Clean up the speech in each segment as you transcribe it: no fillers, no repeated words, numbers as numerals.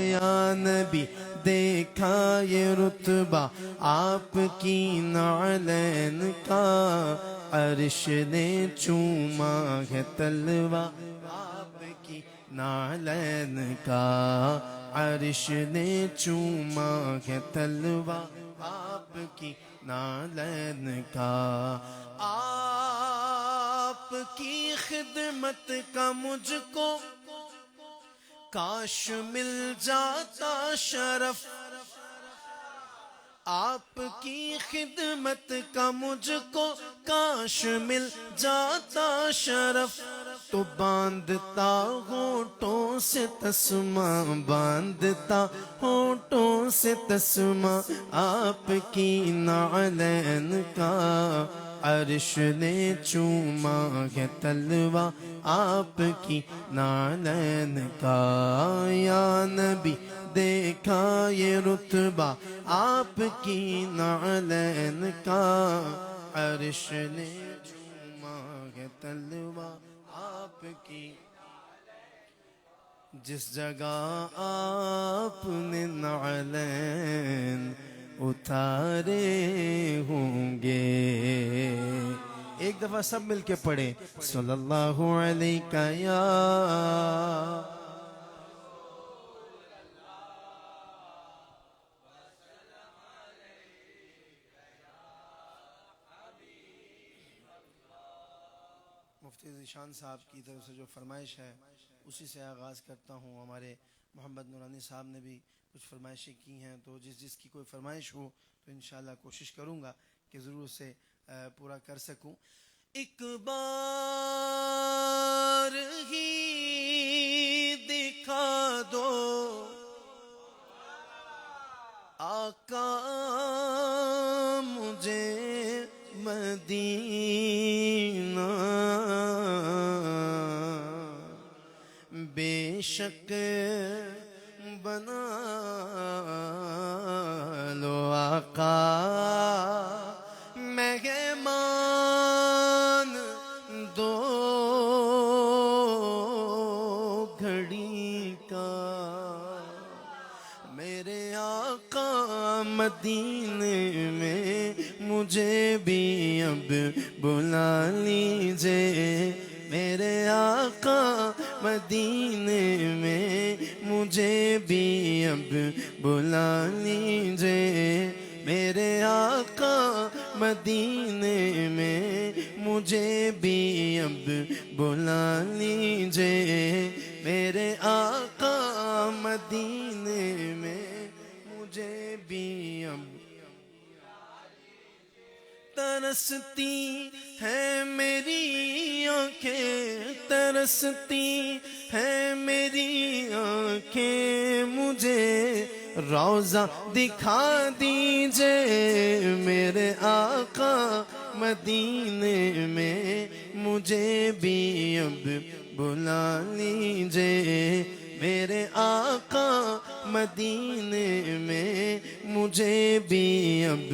یا نبی دیکھا یہ رتبہ آپ کی نعلین کا، عرش نے چوما ہے طلوہ آپ کی نعلین کا، عرش نے چوما ہے طلوہ آپ کی نعلین کا۔ آپ کی خدمت کا مجھ کو کاش مل جاتا شرف، آپ کی خدمت کا مجھ کو کاش مل جاتا شرف، تو باندھتا ہونٹوں سے تسمہ، باندھتا ہونٹوں سے تسمہ آپ کی نعلین کا، عرش نے چوما ہے طلوہ آپ کی نعلین کا۔ یا نبی دیکھا یہ رتبہ آپ کی نعلین کا، عرش نے چوما ہے طلوہ آپ کی۔ جس جگہ آپ نے نعلین اتارے ہوں گے، ایک دفعہ سب مل کے پڑھیں صلی اللہ علیہ یا مفتی ذیشان صاحب کی طرف سے جو فرمائش ہے اسی سے آغاز کرتا ہوں۔ ہمارے محمد نورانی صاحب نے بھی کچھ فرمائشیں کی ہیں، تو جس کی کوئی فرمائش ہو تو انشاءاللہ کوشش کروں گا کہ ضرور اسے پورا کر سکوں۔ ایک بار ہی دکھا دو آقا مجھے مدینہ، بے شک بنا لو آقا مہمان دو گھڑی کا، میرے آقا مدینے میں مجھے بھی اب بلا لیجئے، میرے آقا مدینے میں مجھے بھی اب بلا لیجئے، میرے آقا مدینے میں مجھے بھی اب بلا لیجئے، میرے آقا مدینے میں مجھے بھی اب۔ ترستی ہے میری آنکھیں، ترستی ہے میری آنکھیں، مجھے روضہ دکھا دیجئے، میرے آقا مدینے میں مجھے بھی اب بلا لیجئے، میرے آقا مدینے میں مجھے بھی اب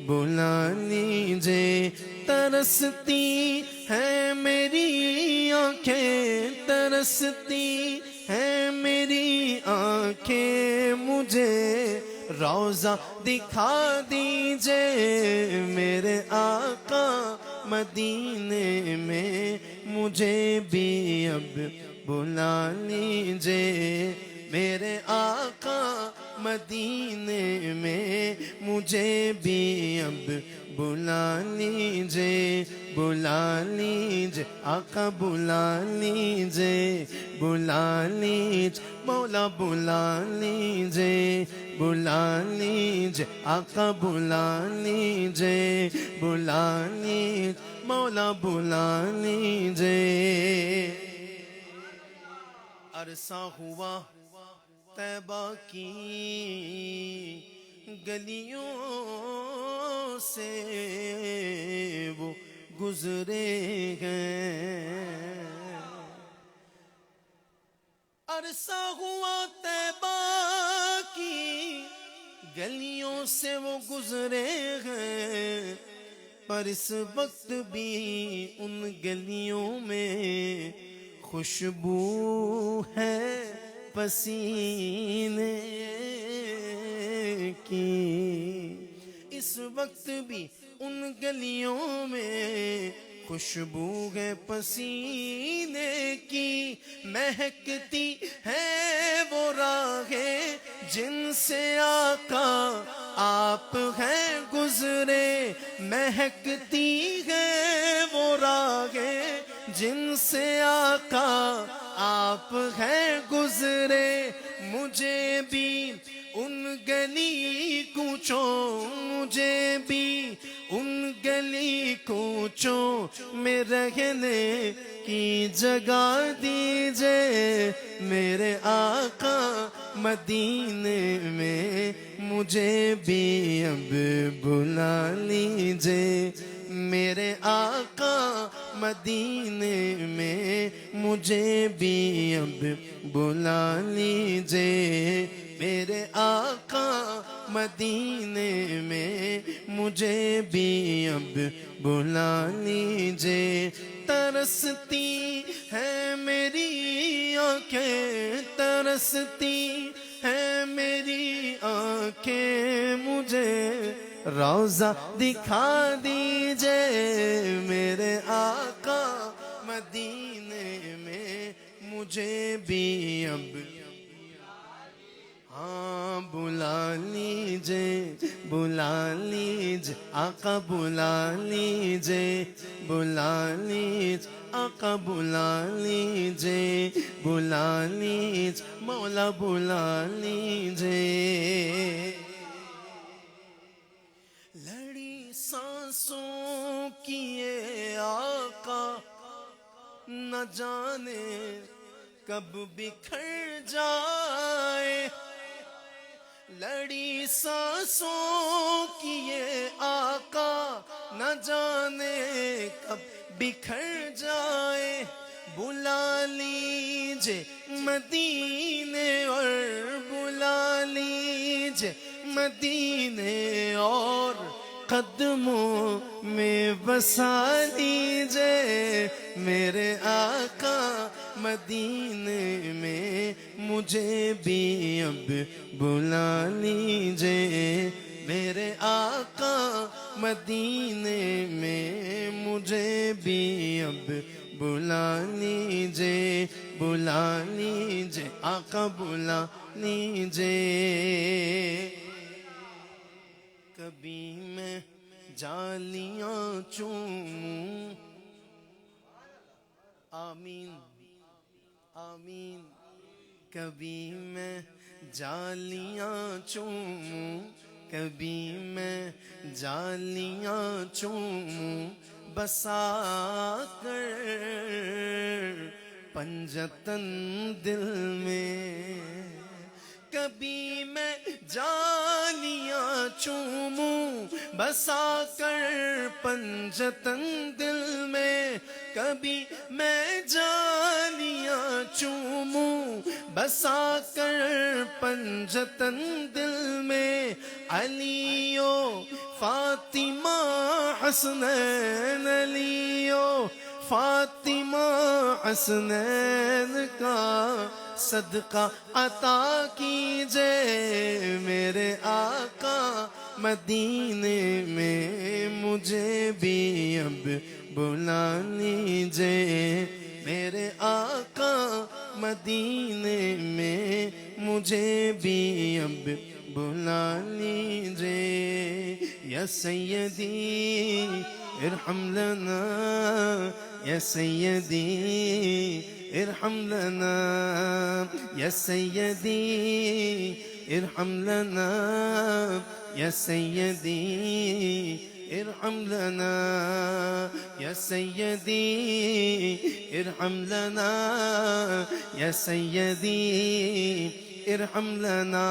بلا لیجئے۔ ترستی ہے میری آنکھیں، ترستی ہے میری آنکھیں، مجھے روضہ دکھا دیجئے، میرے آقا مدینے میں مجھے بھی اب بلا لیجئے، میرے آقا مدینے میں مجھے بھی اب بلا لیجئے، بلا لیجئے آقا بلا لیجئے، بلا لیجئے مولا بلا لیجئے، بلا لیجئے آقا بلا لیجئے، بلا لیجئے مولا بلا لیجئے۔ عرصہ ہوا طیبہ کی گلیوں سے وہ گزرے ہیں، عرصہ ہوا طیبہ کی گلیوں سے وہ گزرے ہیں، پر اس وقت بھی ان گلیوں میں خوشبو ہے پسینے وقت بھی ان گلیوں میں خوشبو ہے پسینے کی، مہکتی ہے وہ راہیں جن سے آقا آپ ہیں گزرے، مہکتی ہے وہ راہیں جن سے آقا آپ ہیں گزرے، مجھے بھی ان گلی کوچوں، مجھے بھی ان گلی کوچوں میں رہنے کی جگہ دیجئے، میرے آقا مدینے میں مجھے بھی اب بلا لیجئے، میرے آقا مدینے میں مجھے بھی اب بلا لیجئے، میرے آقا مدینے میں مجھے بھی اب بلا لیجئے، ترستی ہے میری آنکھیں، ترستی ہے میری آنکھیں، مجھے روضہ دکھا دیجئے، میرے آقا مدینے میں مجھے بھی اب ہاں بلا لیجئے، بلا لیجئے آقا، بلا لیجئے، بلا لیجئے آقا، بلا لیجئے، بلا لیجئے مولا، بلا لیجئے، لڑی سانسوں کی یہ آقا نہ جانے کب بکھر جائے، لڑی سانسوں کی یہ آقا نہ جانے کب بکھر جائے، بلا لیجئے مدینے اور بلا لیجئے مدینے اور قدموں میں بسا لیجئے، میرے آقا مدینے میں مجھے بھی اب بلا لیجئے، میرے آقا مدینے میں مجھے بھی اب بلا لیجئے، بلا لیجئے آقا، بلا لیجئے، کبھی میں جالیاں چوموں، آمین آمین، کبھی میں جالیاں چوموں، کبھی میں جالیاں چوموں، بسا کر پنجتن دل میں، کبھی میں جالیاں چوموں بسا کر پنجتن دل میں، کبھی میں جالیاں چوموں بسا کر پنجتن دل میں، علی و فاطمہ حسنین، علی و فاطمہ حسنین کا صدقہ عطا کیجئے، میرے آقا مدینے میں مجھے بھی اب بلا لیجئے، میرے آقا مدینے میں مجھے بھی اب بلا لیجئے، یا سیدی ارحم لنا، یا سیدی ارحم لنا، یا سیدی ارحم لنا، یا سیدی ارحم لنا، یا سیدی ارحم لنا، یا سیدی ارحم لنا،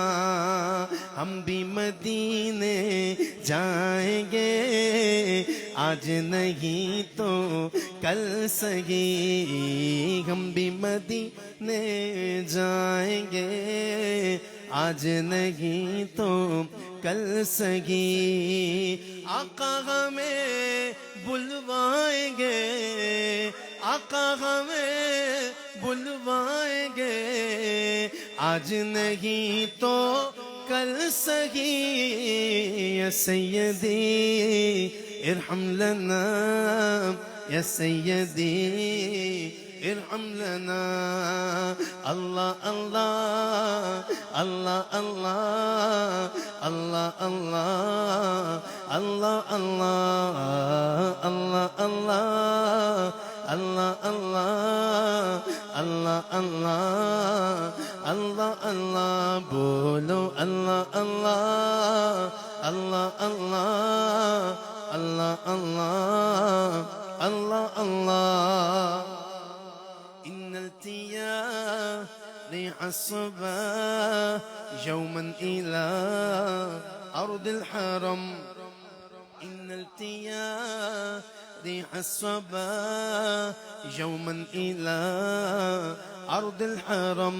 ہم بھی مدینے جائیں گے آج نہیں تو کل سہی، ہم بھی مدینے جائیں گے آج نہیں تو کل سہی، آقا ہمیں بلوائیں گے، آقا ہمیں بلوائیں گے آج نہیں تو السقي يا سيدي ارحم لنا يا سيدي ارحم لنا الله الله الله الله الله الله الله الله الله الله الله الله الله الله بولو الله الله الله الله الله الله الله الله إن التيا ريح الصبا يوما إلى أرض الحرم إن التيا ريح الصبا يوما إلى أرض الحرم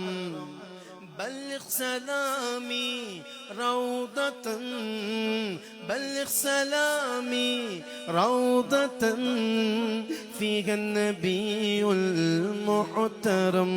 بلغ سلامي روضة بلغ سلامي روضة فيها النبي المحترم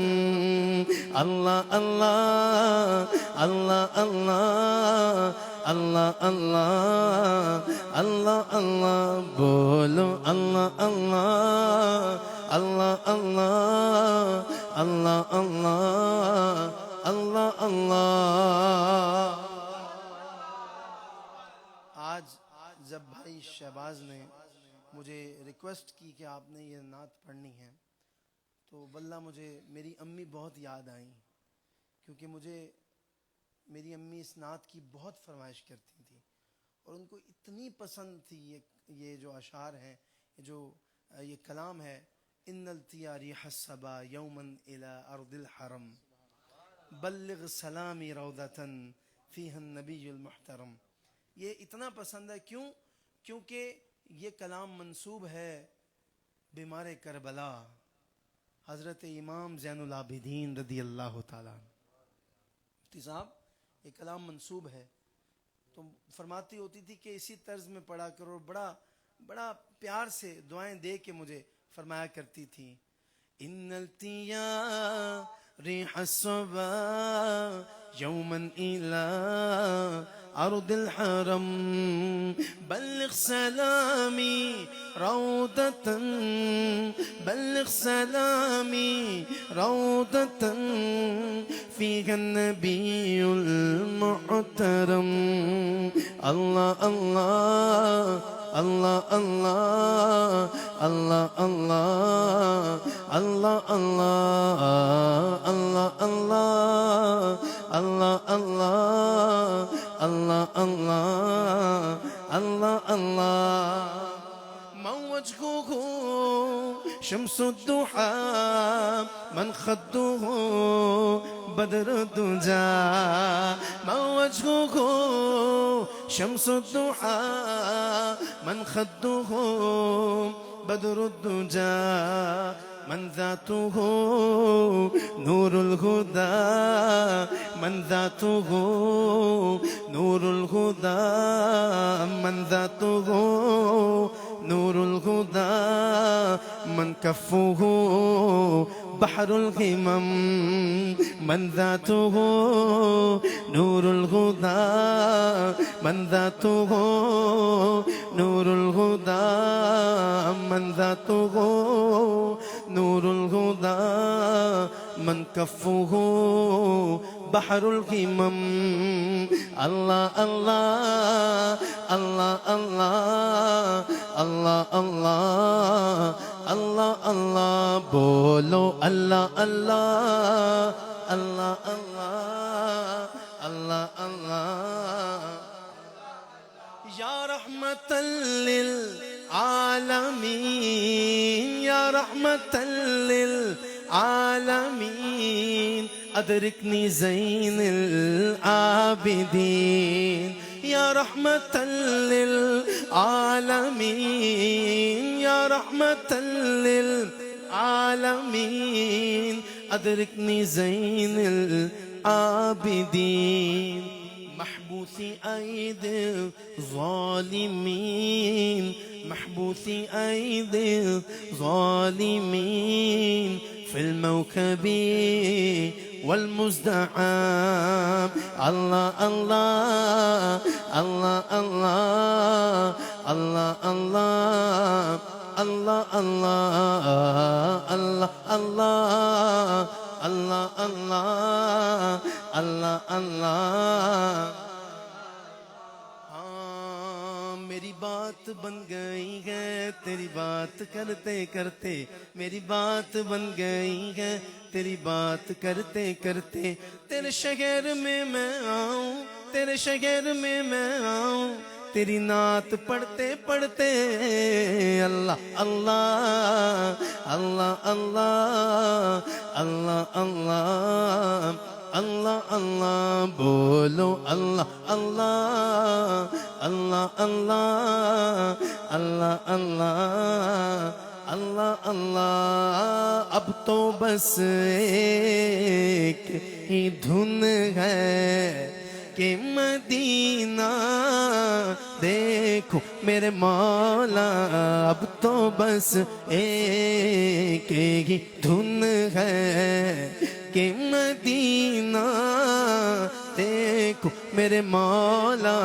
الله الله الله الله الله الله الله الله بولو الله الله الله الله الله الله الله الله آج جب بھائی شہباز نے مجھے ریکویسٹ کی کہ آپ نے یہ نعت پڑھنی ہے تو واللہ مجھے میری امی بہت یاد آئیں کیونکہ مجھے میری امی اس نعت کی بہت فرمائش کرتی تھی اور ان کو اتنی پسند تھی یہ جو اشعار ہیں یہ کلام ہے ان التیا ریح الصبا یوما الی ارض الحرم بلغ سلامی روضة فیہا النبی المحترم. یہ اتنا پسند ہے کیونکہ یہ کلام منسوب ہے بیمار کربلا حضرت امام زین العابدین رضی اللہ تعالیٰ. مفتی صاحب یہ کلام منسوب ہے تو فرماتی ہوتی تھی کہ اسی طرز میں پڑھا کرو. بڑا پیار سے دعائیں دے کے مجھے فرمایا کرتی تھی ان التیا ریح الصبا یوما الى ارض الحرم بلغ سلامي روضة بلغ سلامي روضة فيها النبي المحترم الله الله الله الله الله الله الله الله الله الله الله الله الله الله الله الله من وجهه شمس الضحى من خده بدر الدجى من وجهه شمس الضحى من خده بدر الدجى من ذاته نور الهدى من ذاته نور الهدى من ذاته نور الهدى من كفه بحر الهمم من ذاته نور الهدى من ذاته نور الهدى من ذاته نور الهدى من كفه بحر الهمم الله الله الله الله الله الله الله الله بولو الله الله الله الله الله الله يا رحمة للعالمين يا رحمة للعالمين أدركني زين العابدين يا رحمة للعالمين يا رحمة للعالمين أدركني زين العابدين محبوس أيدي الظالمين محبوس أيدي الظالمين في الموكب والمزدحم الله الله الله الله الله الله الله الله الله الله الله الله الله میری بات بن گئی ہے تیری بات کرتے کرتے میری بات بن گئی ہے تیری بات کرتے کرتے تیرے شہر میں آؤں تیرے شہر میں آؤں تیری نعت پڑھتے پڑھتے اللہ اللہ اللہ اللہ اللہ اللہ اللہ اللہ بولو اللہ اللہ اللہ اللہ اللہ اللہ اللہ اللہ اب تو بس ایک ہی دھن ہے کہ مدینہ دیکھو میرے مولا اب تو بس ایک ہی دھن ہے کہ مدینہ دیکھو میرے مولا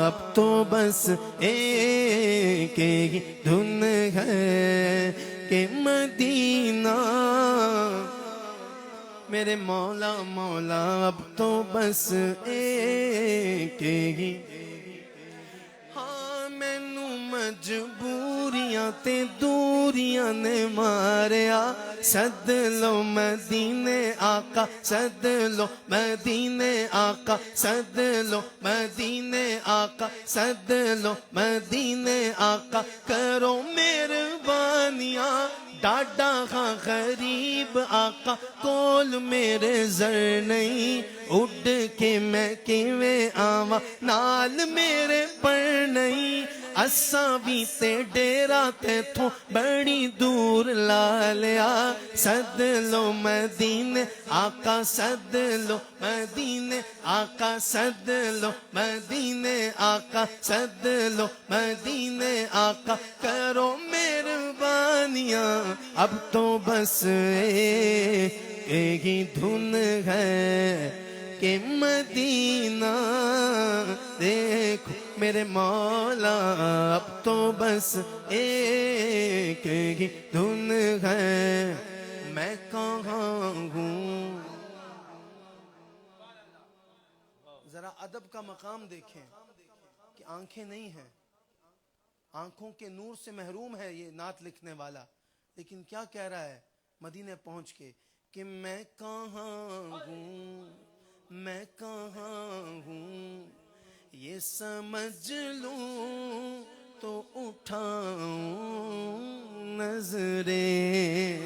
اب تو بس ایک ہی دھن ہے کہ مدینہ میرے مولا مولا اب تو بس ایک ہی ہاں مینوں مجبوریاں تے دوریاں نے ماریا سد لو مدینے آقا سد لو مدینے آقا سد لو مدینے آقا سد لو مدینے آقا کرو مہربانیاں ڈاڈا ہاں غریب آقا کول میرے زر نہیں اڈ کے میں کیویں آواں نال میرے پر نہیں اساں بھی تے ڈیرا تے تھوں بڑی دور لا لیا سد لو مدینے آقا سد لو مدینے آقا سد لو مدینے آقا سد لو مدینے آقا کرو مہربانیاں اب تو بس ایک ہی دھن ہے کہ مدینہ دیکھو میرے مولا اب تو بس ایک ہی دھن ہے میں کہاں ہوں ذرا ادب کا مقام دیکھیں کہ آنکھیں نہیں ہیں آنکھوں کے نور سے محروم ہے یہ نعت لکھنے والا لیکن کیا کہہ رہا ہے مدینے پہنچ کے کہ میں کہاں ہوں میں کہاں ہوں یہ سمجھ لوں تو اٹھاؤں نظریں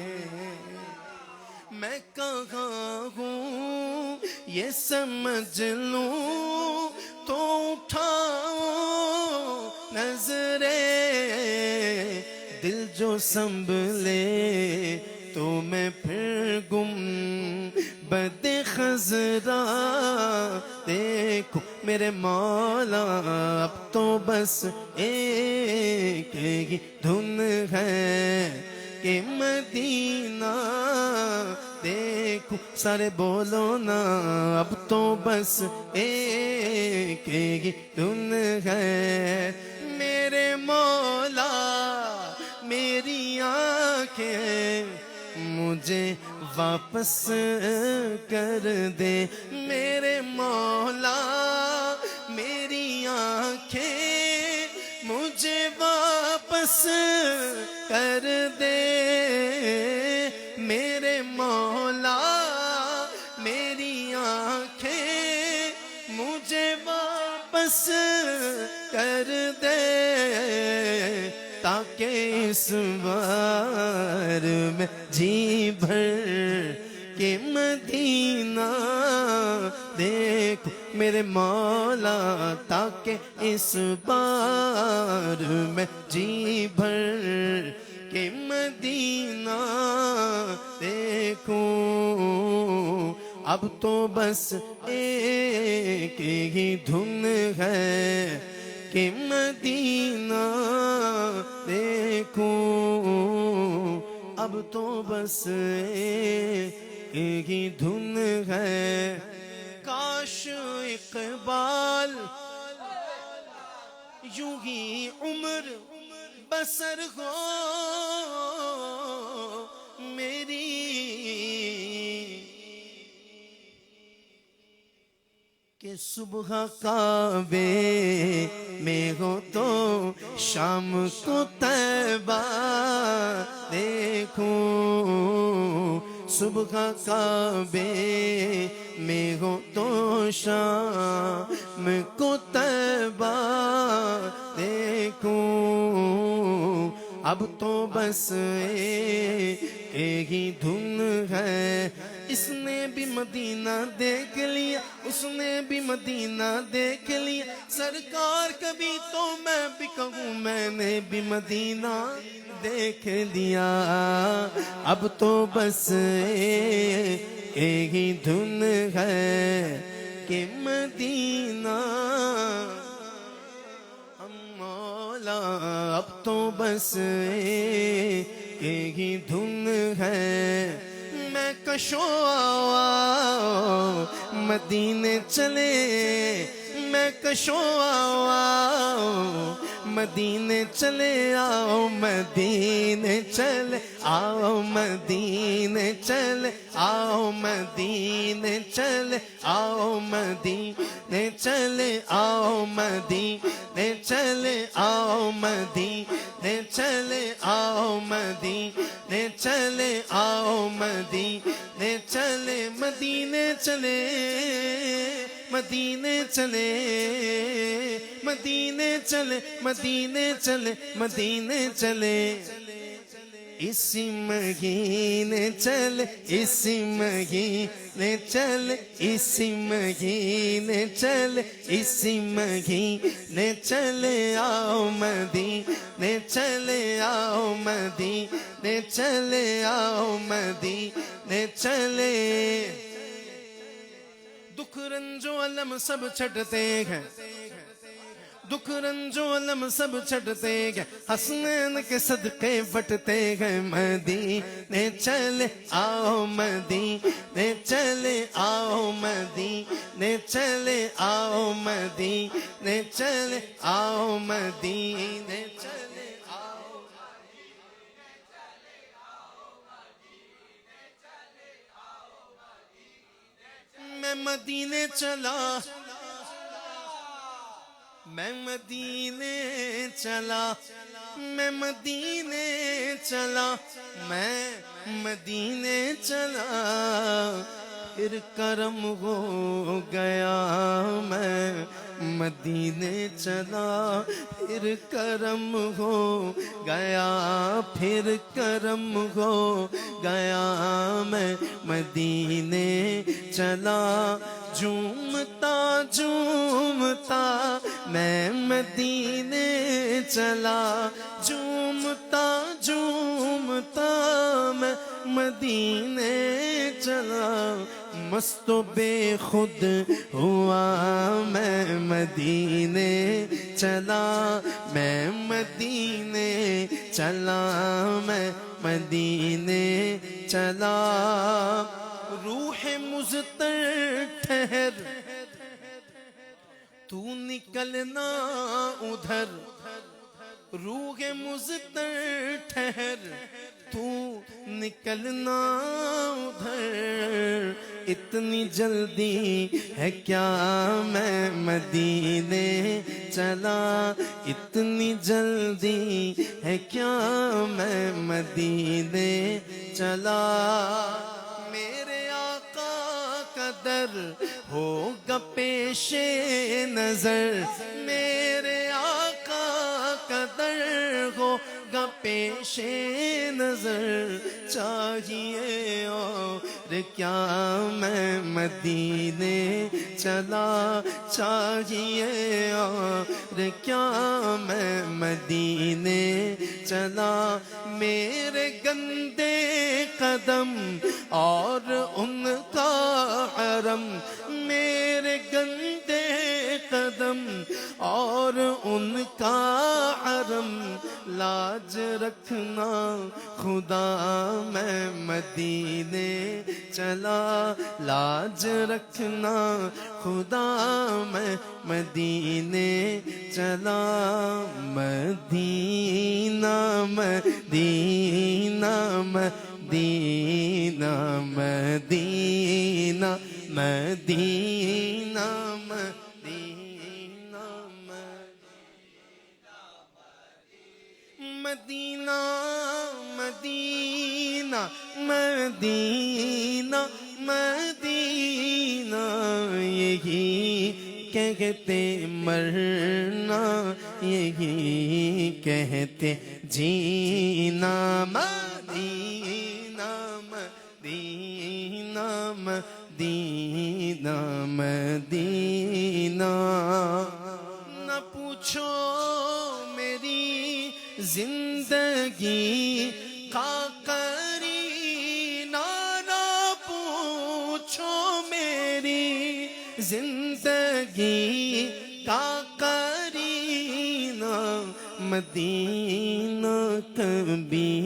میں کہاں ہوں یہ سمجھ لوں تو اٹھاؤں نظریں دل جو سنبھلے تو میں پھر گم بد خزرا دیکھو میرے مولا اب تو بس ایک ہی دھن ہے کہ مدینہ دیکھو سارے بولو نا اب تو بس ایک ہی دھن ہے میرے مولا میری آنکھیں مجھے واپس کر دے میرے مولا میری آنکھیں مجھے واپس کر دے میرے مولا میری آنکھیں مجھے واپس کر دے تاکہ اس بار میں جی بھر کے مدینہ دیکھو میرے مولا تاکہ اس بار میں جی بھر کے مدینہ دیکھوں اب تو بس ایک ہی دھن ہے کہ مدینہ دیکھوں اب تو بس یہی دھن ہے، کاش اقبال یوں ہی عمر بسر ہو میری، کہ صبح کعبے میں ہو تو شام کو طیبہ دیکھوں، صبح کعبے میں ہو تو شام کو طیبہ دیکھوں، اب تو بس ایک ہی دھن ہے، اس نے بھی مدینہ دیکھ لیا، اس نے بھی مدینہ دیکھ لیا، سرکار کبھی تو میں بھی کہوں میں نے بھی مدینہ دیکھ لیا، اب تو بس ایک ہی دھن ہے کہ مدینہ مولا، اب تو بس ایک ہی دھن ہے، میں کشو مدینے چلے، میں کشو مدینے چلے آؤ، مدینے چلے آؤ، مدینے چلے آؤ، مدینے چلے آؤ، مدینے چلے آؤ، مدینے چلے آؤ، مدینے چلے آؤ، مدینے چلے آؤ، مدینے چلے، مدینے چلے، مدینے چلے، مدینے چلے، مدینے چلے، مدینے چلے، اسی مہینے چلے، اسی مہینے چلے، اسی مہینے چلے، اسی مہینے چلے آؤ، مدینے چلے آؤ، مدینے چلے آؤ، مدینے چلے، دکھ رنج و علم سب چھٹتے ہیں، دکھ رنج و علم سب چھٹتے ہیں، حسنین کے صدقے بٹتے ہیں، مدینے چلے آؤ، مدینے چلے آؤ، مدینے چلے آؤ، مدینے چلے آؤ، مدینے چلے آؤ، میں مدینے چلا، میں مدینے چلا، میں مدینے چلا، میں مدینے چلا، پھر کرم ہو گیا، میں مدینے چلا، پھر کرم ہو گیا، پھر کرم ہو گیا، میں مدینے چلا، جھومتا جھومتا میں مدینے چلا، جھومتا جھومتا میں مدینے چلا، مست و بے خود ہوا میں مدینے چلا، میں مدینے چلا، میں مدینے چلا، روح مضطر ٹھہر تو نکلنا ادھر، روح مضطر ٹھہر تو نکلنا ادھر، اتنی جلدی ہے کیا میں مدینے چلا، اتنی جلدی ہے کیا میں مدینے چلا، میرے آقا کا در ہوگا پیش نظر، میرے آقا کا در ہوگا پیش نظر، چاہیے اور کیا میں مدینے چلا، چاہیے اور کیا میں مدینے چلا، میرے گندے قدم اور ان کا حرم، میرے گندے قدم اور ان کا حرم لاج رکھنا خدا میں مدینے چلا لاج رکھنا خدا میں مدینے چلا مدینہ مدینہ مدینہ مدینہ مدینہ مدینہ مدینہ مدینہ مدینہ یہی کہتے مرنا یہی کہتے جینا مدینہ مدینہ مدینہ مدینہ نہ پوچھو میری زندگی کا قرینہ نہ پوچھو میری زندگی کا قرینہ مدینہ کبھی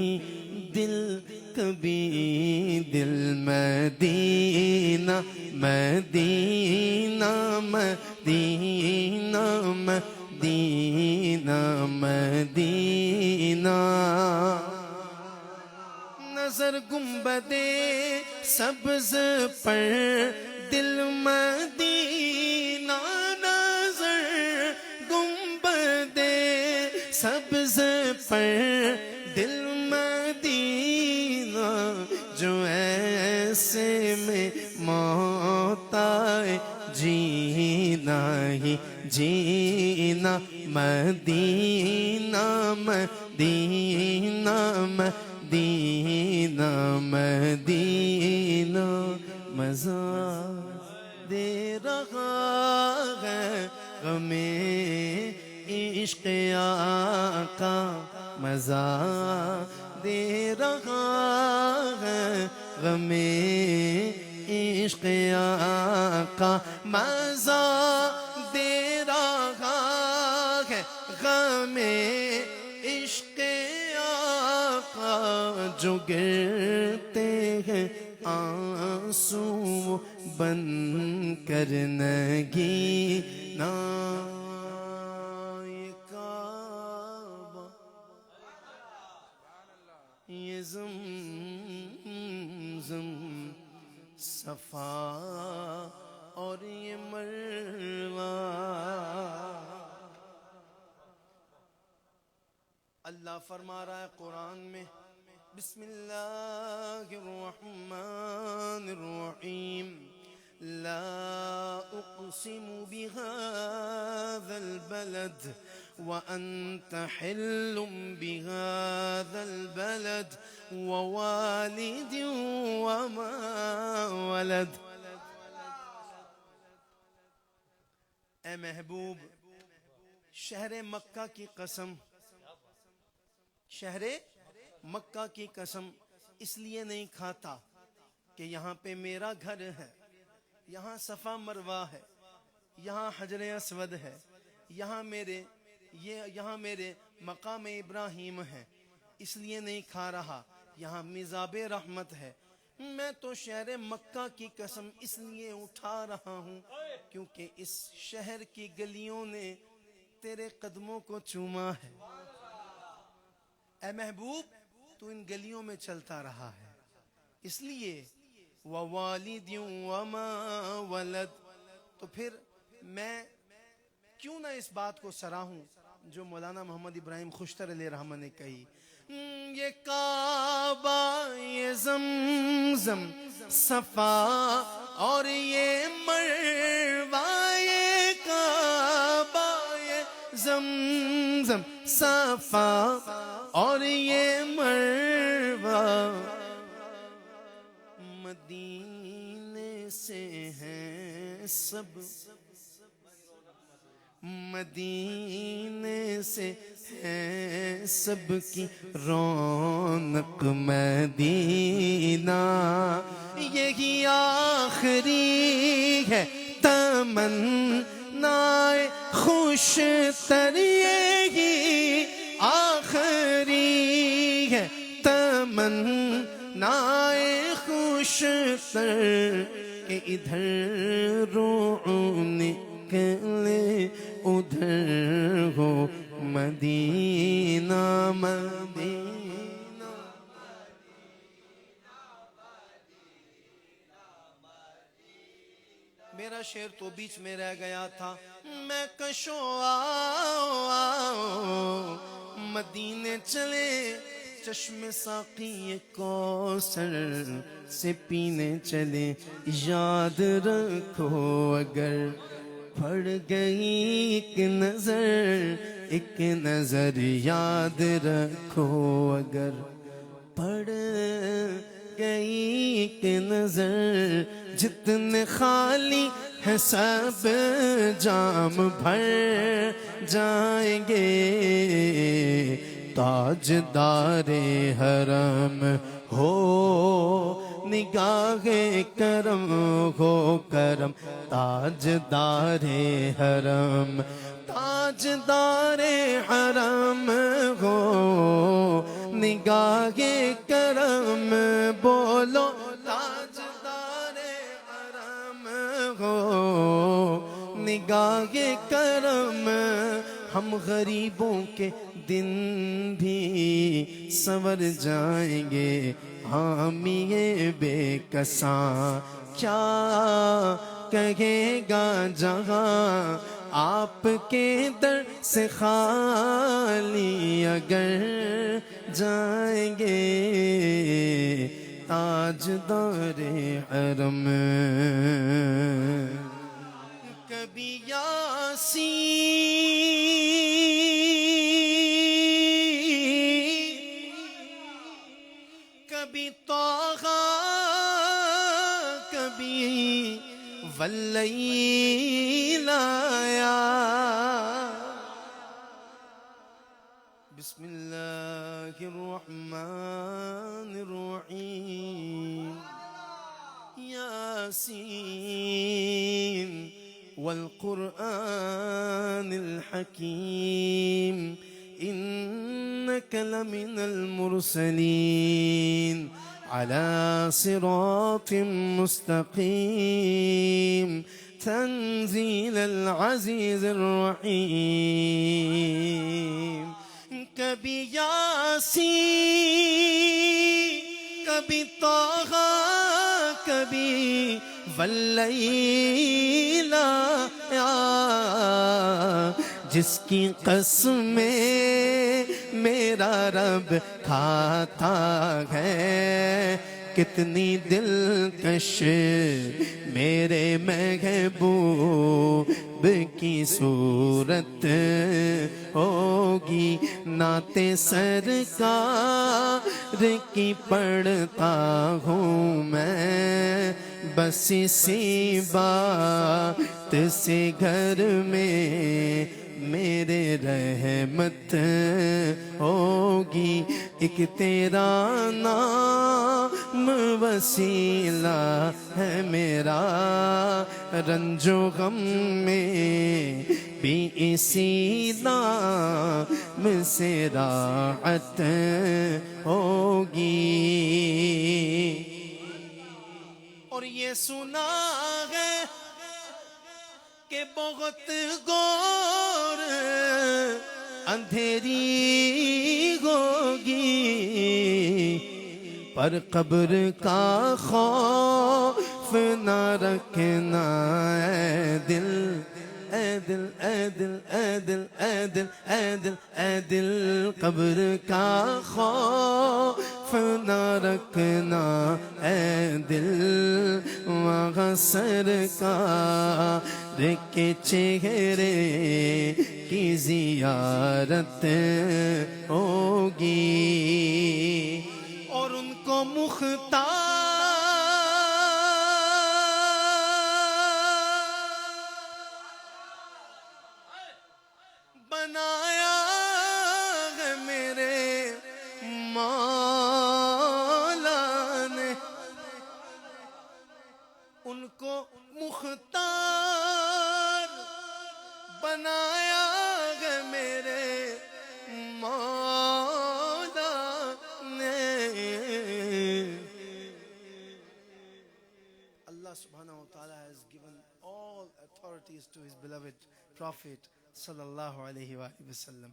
دل مدینہ مدینہ مدینہ مدینہ مدینہ نظر گنبدے سبز پر دل مدینہ نظر گنبدے سبز پر دل مدینہ جو ایسے میں موت آئے جینا ہی جینا مدینہ مدینہ مدینہ مدینہ مزہ دے رہا ہے غم عشق آقا مزہ دے رہا ہے غم عشق آقا مزہ دے رہا ہے غم عشق آقا جو گرتے ہیں آنسو بن کر نگینا یہ زمزم صفا اور یہ مروہ اللہ فرما رہا ہے قرآن میں بسم اللہ الرحمن الرحیم لا اقسم بهذا البلد وأنت حل بهذا البلد ووالد وما ولد اے محبوب شہر مکہ کی قسم شہر مکہ کی قسم اس لیے نہیں کھاتا کہ یہاں پہ میرا گھر ہے یہاں صفا مروہ ہے یہاں حجر اسود ہے یہاں میرے مقام ابراہیم ہے اس لیے نہیں کھا رہا یہاں میزاب رحمت ہے میں تو شہر مکہ کی قسم اس لیے اٹھا رہا ہوں کیونکہ اس شہر کی گلیوں نے تیرے قدموں کو چوما ہے اے محبوب تو ان گلیوں میں چلتا رہا ہے اس لیے وَوَالِدٍ وَمَا وَلَدٍ تو پھر میں کیوں نہ اس بات کو سراہوں جو مولانا محمد ابراہیم خوشتر علیہ رحمہ نے کہی یہ کعبہ یہ زمزم صفا اور یہ مروہ یہ کعبہ یہ زمزم صفا اور یہ مروہ مدینے سے ہیں سب مدینے سے ہے سب کی رونق مدینہ یہی آخری ہے تمنا خوش تر یہی آخری ہے تمنا خوش تر کہ ادھر روح نکلے ادھر ہو مدینہ مدینہ۔ میرا شعر تو بیچ میں رہ گیا تھا، میں کشو آؤ مدینے چلے، چشم ساقی کوثر سے پینے چلے، یاد رکھو اگر پڑ گئی ایک نظر یاد رکھو اگر پڑ گئی ایک نظر، جتنے خالی ہے سب جام بھر جائیں گے، تاجدار حرم ہو نگاہ کرم ہو کرم، تاجدار حرم تاجدار حرم ہو نگاہ کرم، بولو تاجدار حرم ہو نگاہ کرم۔ ہم غریبوں کے دن بھی سنور جائیں گے، حامی بے کساں کیا کہے گا جہاں آپ کے در سے خالی اگر جائیں گے، تاجدار حرم۔ کبھی یاسین کبھی طٰہٰ کبھی واللیل آیا، بسم اللہ الرحمن الرحیم، یاسین والقرآن الحکیم إنك لمن المرسلين على صراط مستقيم تنزيل العزيز الرحيم۔ کبھی یاسین کبھی طٰہٰ کبھی واللیل آیا، جس کی قسمیں میرا رب کھاتا ہے، کتنی دلکش میرے محبوب کی صورت ہوگی، نعت سرکار کی پڑھتا ہوں میں، بس اسی بات سے گھر میں میرے رحمت ہوگی، ایک تیرا نام وسیلہ ہے میرا، رنج و غم میں بھی اسی نام سے راحت ہوگی۔ اور یہ سنا ہے کہ بہت غور اندھیری ہوگی، پر قبر کا خوف نہ رکھنا اے دل، اے دل اے دل اے دل اے دل اے دل اے دل، قبر کا خوف نہ رکھنا اے دل، وہاں سرکار کے چہرے کی زیارت ہوگی، اور ان کو مختار بنایا ہے میرے مولا نے، ان کو مختار بنایا peace to his beloved Prophet sallallahu alaihi wasallam.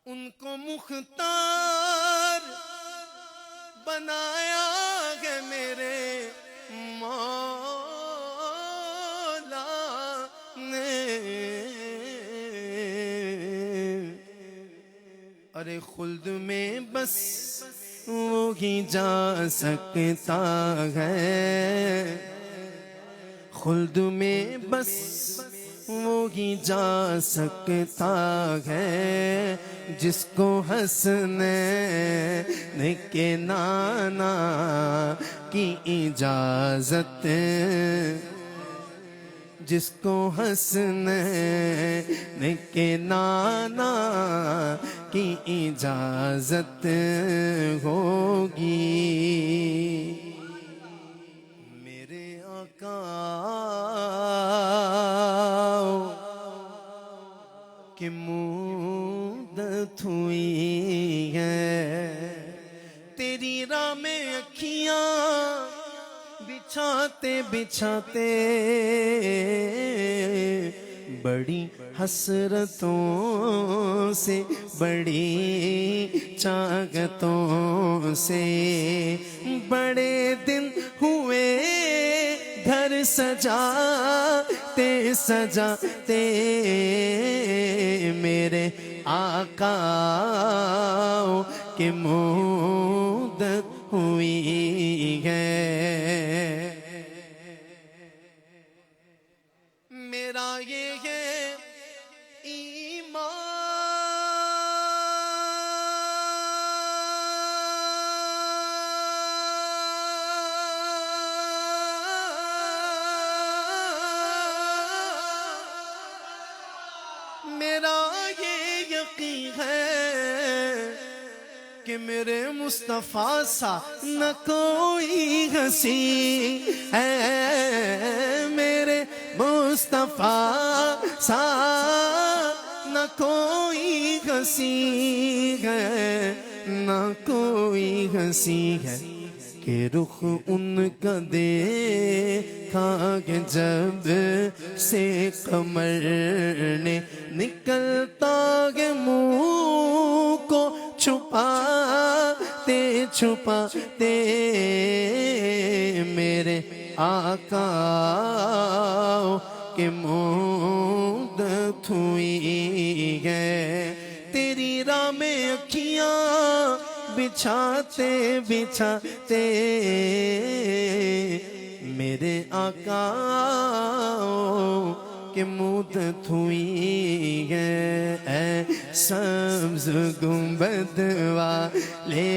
Unko mukhtar banaya ہے میرے مولا نے. ارے خلد میں بس وہی جا سکتا ہے, خلد میں بس وہی جا سکتا ہے جس کو حسنین کے نانا کی اجازت, جس کو حسنین کے نانا کی اجازت ہوگی. میرے آقا کی مدت ہوئی ہے, تیری راہ میں اکھیاں بچھاتے بچھاتے بڑی حسرتوں سے بڑی چاہتوں سے بڑے دن ہوئے گھر سجاتے سجاتے میرے آقا کی مدت ہوئی ہے. میرا یہ ہے میرا یہ یقین ہے کہ میرے مصطفیٰ سا نہ کوئی ہنسی ہے, میرے مصطفیٰ سا نہ کوئی ہنسی ہے, نہ کوئی ہنسی ہے کہ رخ ان کا دیکھا کہ جب سے قمر نے نکلتا ہے منہ کو چھپاتے چھپاتے میرے آقا کی مدت ہوئی ہے. تیری راہ میں اکھیاں بچھاتے بچھاتے میرے آقا کی مدت ہوئی ہے. اے سبز گنبد والے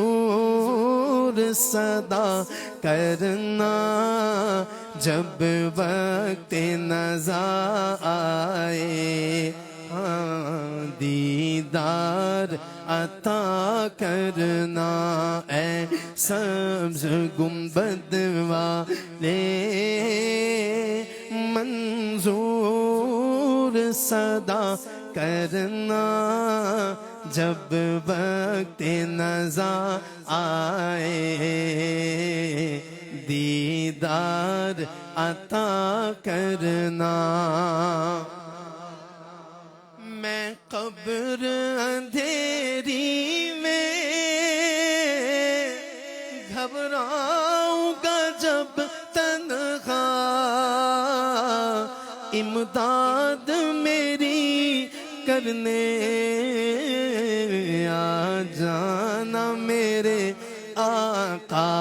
منظور صدا کرنا جب وقت نزا آئے, دیدار عطا کرنا. اے سبز گنبد والے منظور صدا کرنا جب وقت نزا آئے, دیدار عطا کرنا. میں قبر اندھیری میں گھبراؤں گا جب تنہا, امداد میری کرنے آ جانا میرے آقا,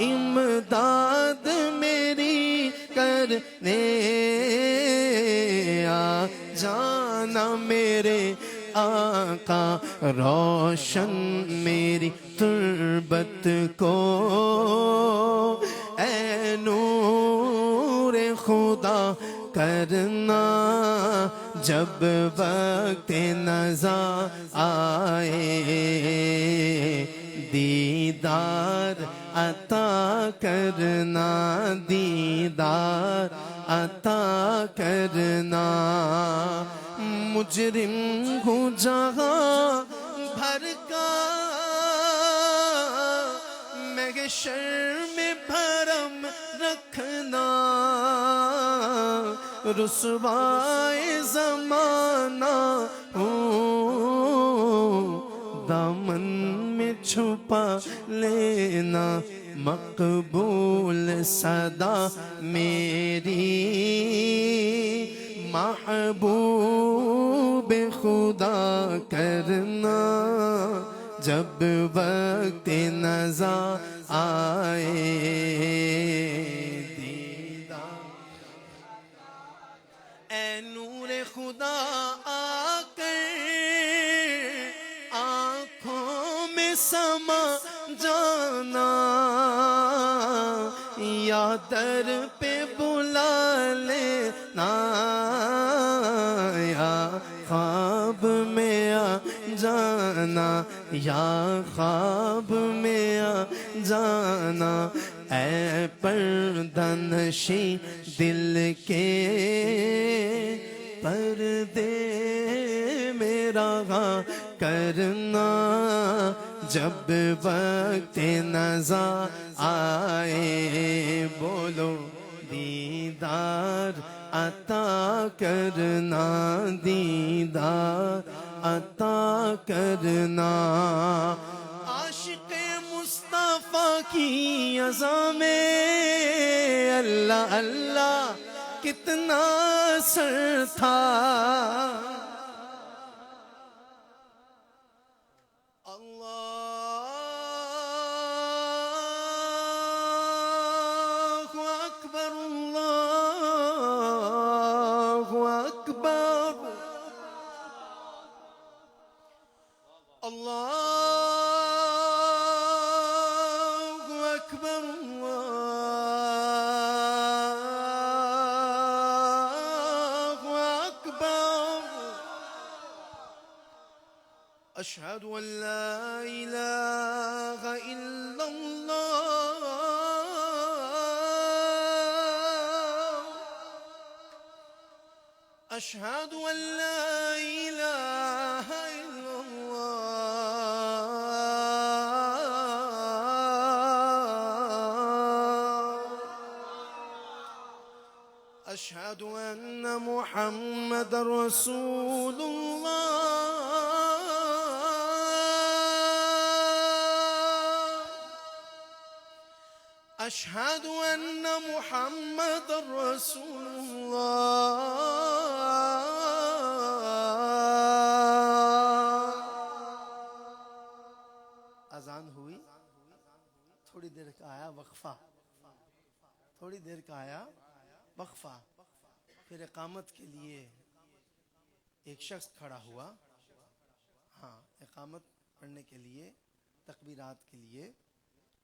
امداد میری کرنے آ جانا میرے آقا. روشن میری تربت کو اے نور خدا کرنا جب وقت نزا آئے, دیدار عطا کرنا دیدار عطا کرنا. مجرم ہوں جہاں بھر کا محشر میں بھر کرم رکھنا، رسوائے زمانہ ہوں، دامن میں چھپا لینا، مقبول صدا میری، محبوب خدا کرنا، جب وقت نزا آئے دیدار، اے نور خدا آ کر آنکھوں میں سما جانا، یا در پہ بلا لینا، یا خواب میں آ جانا، یا خواب میں آ جانا، اے پردہ نشیں دل کے پردے میرا کرنا، جب وقت نزا آئے، بولو دیدار عطا کرنا، دیدار عطا کرنا، عاشق مصطفیٰ کی اذاں میں اللہ اللہ کتنا اثر تھا، اللہ اکبر، اللہ اکبر، اللہ اکبر، اللہ اکبر، اشہد ان لا الہ الا اللہ، اشہد ان لا الہ الا اللہ، اشہد ان محمد رسول اللہ، اشہد ان محمد رسول اللہ۔ اذان ہوئی، تھوڑی دیر کا آیا وقفہ، تھوڑی دیر کا آیا وقفہ، پھر اقامت کے لیے ایک شخص کھڑا ہوا، ہاں اقامت پڑھنے کے لیے، تکبیرات کے لیے،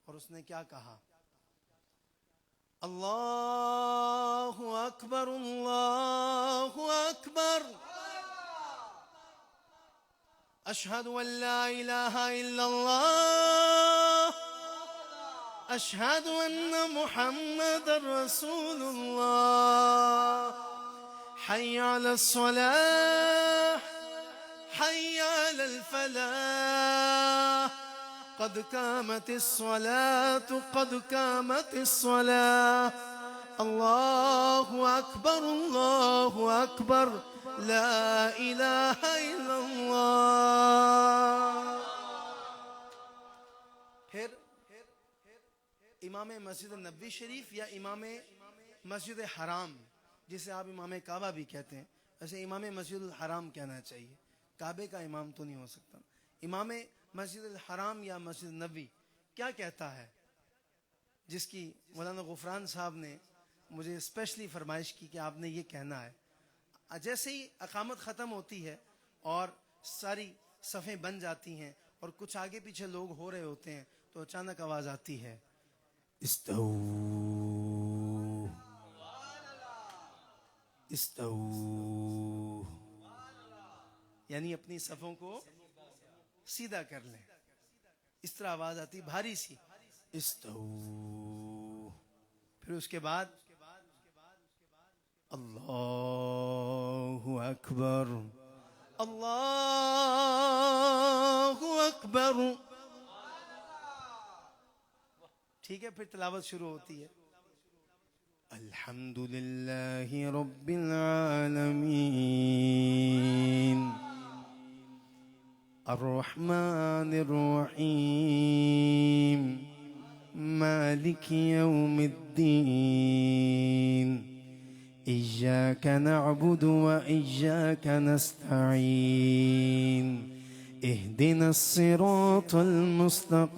اور اس نے کیا کہا؟ اللہ اکبر، اللہ اکبر، اشہد ان لا الہ الا اللہ، اشہد ان محمد رسول اللہ، حی علی الصلاة، حی علی الفلاح، قد قامت الصلاة، قد قامت الصلاة، اللہ اکبر، اللہ اکبر، لا الہ الا اللہ۔ پھر امام مسجد نبوی شریف یا امام مسجد حرام، جسے آپ امام کعبہ بھی کہتے ہیں، ویسے امام مسجد الحرام کہنا چاہیے، کعبے کا امام تو نہیں ہو سکتا۔ امام مسجد الحرام یا مسجد نبوی کیا کہتا ہے، جس کی مولانا غفران صاحب نے مجھے اسپیشلی فرمائش کی کہ آپ نے یہ کہنا ہے۔ جیسے ہی اقامت ختم ہوتی ہے اور ساری صفیں بن جاتی ہیں اور کچھ آگے پیچھے لوگ ہو رہے ہوتے ہیں تو اچانک آواز آتی ہے، استو استو، یعنی اپنی صفوں کو سیدھا کر لیں، اس طرح آواز آتی بھاری سی، استو، پھر اس کے بعد اللہ اکبر، اللہ اکبر، ٹھیک ہے، پھر تلاوت شروع ہوتی ہے. الحمدللہ رب العالمین الرحمن الرحیم مالک یوم الدین إياك نعبد وإياك نستعين اهدنا الصراط المستقيم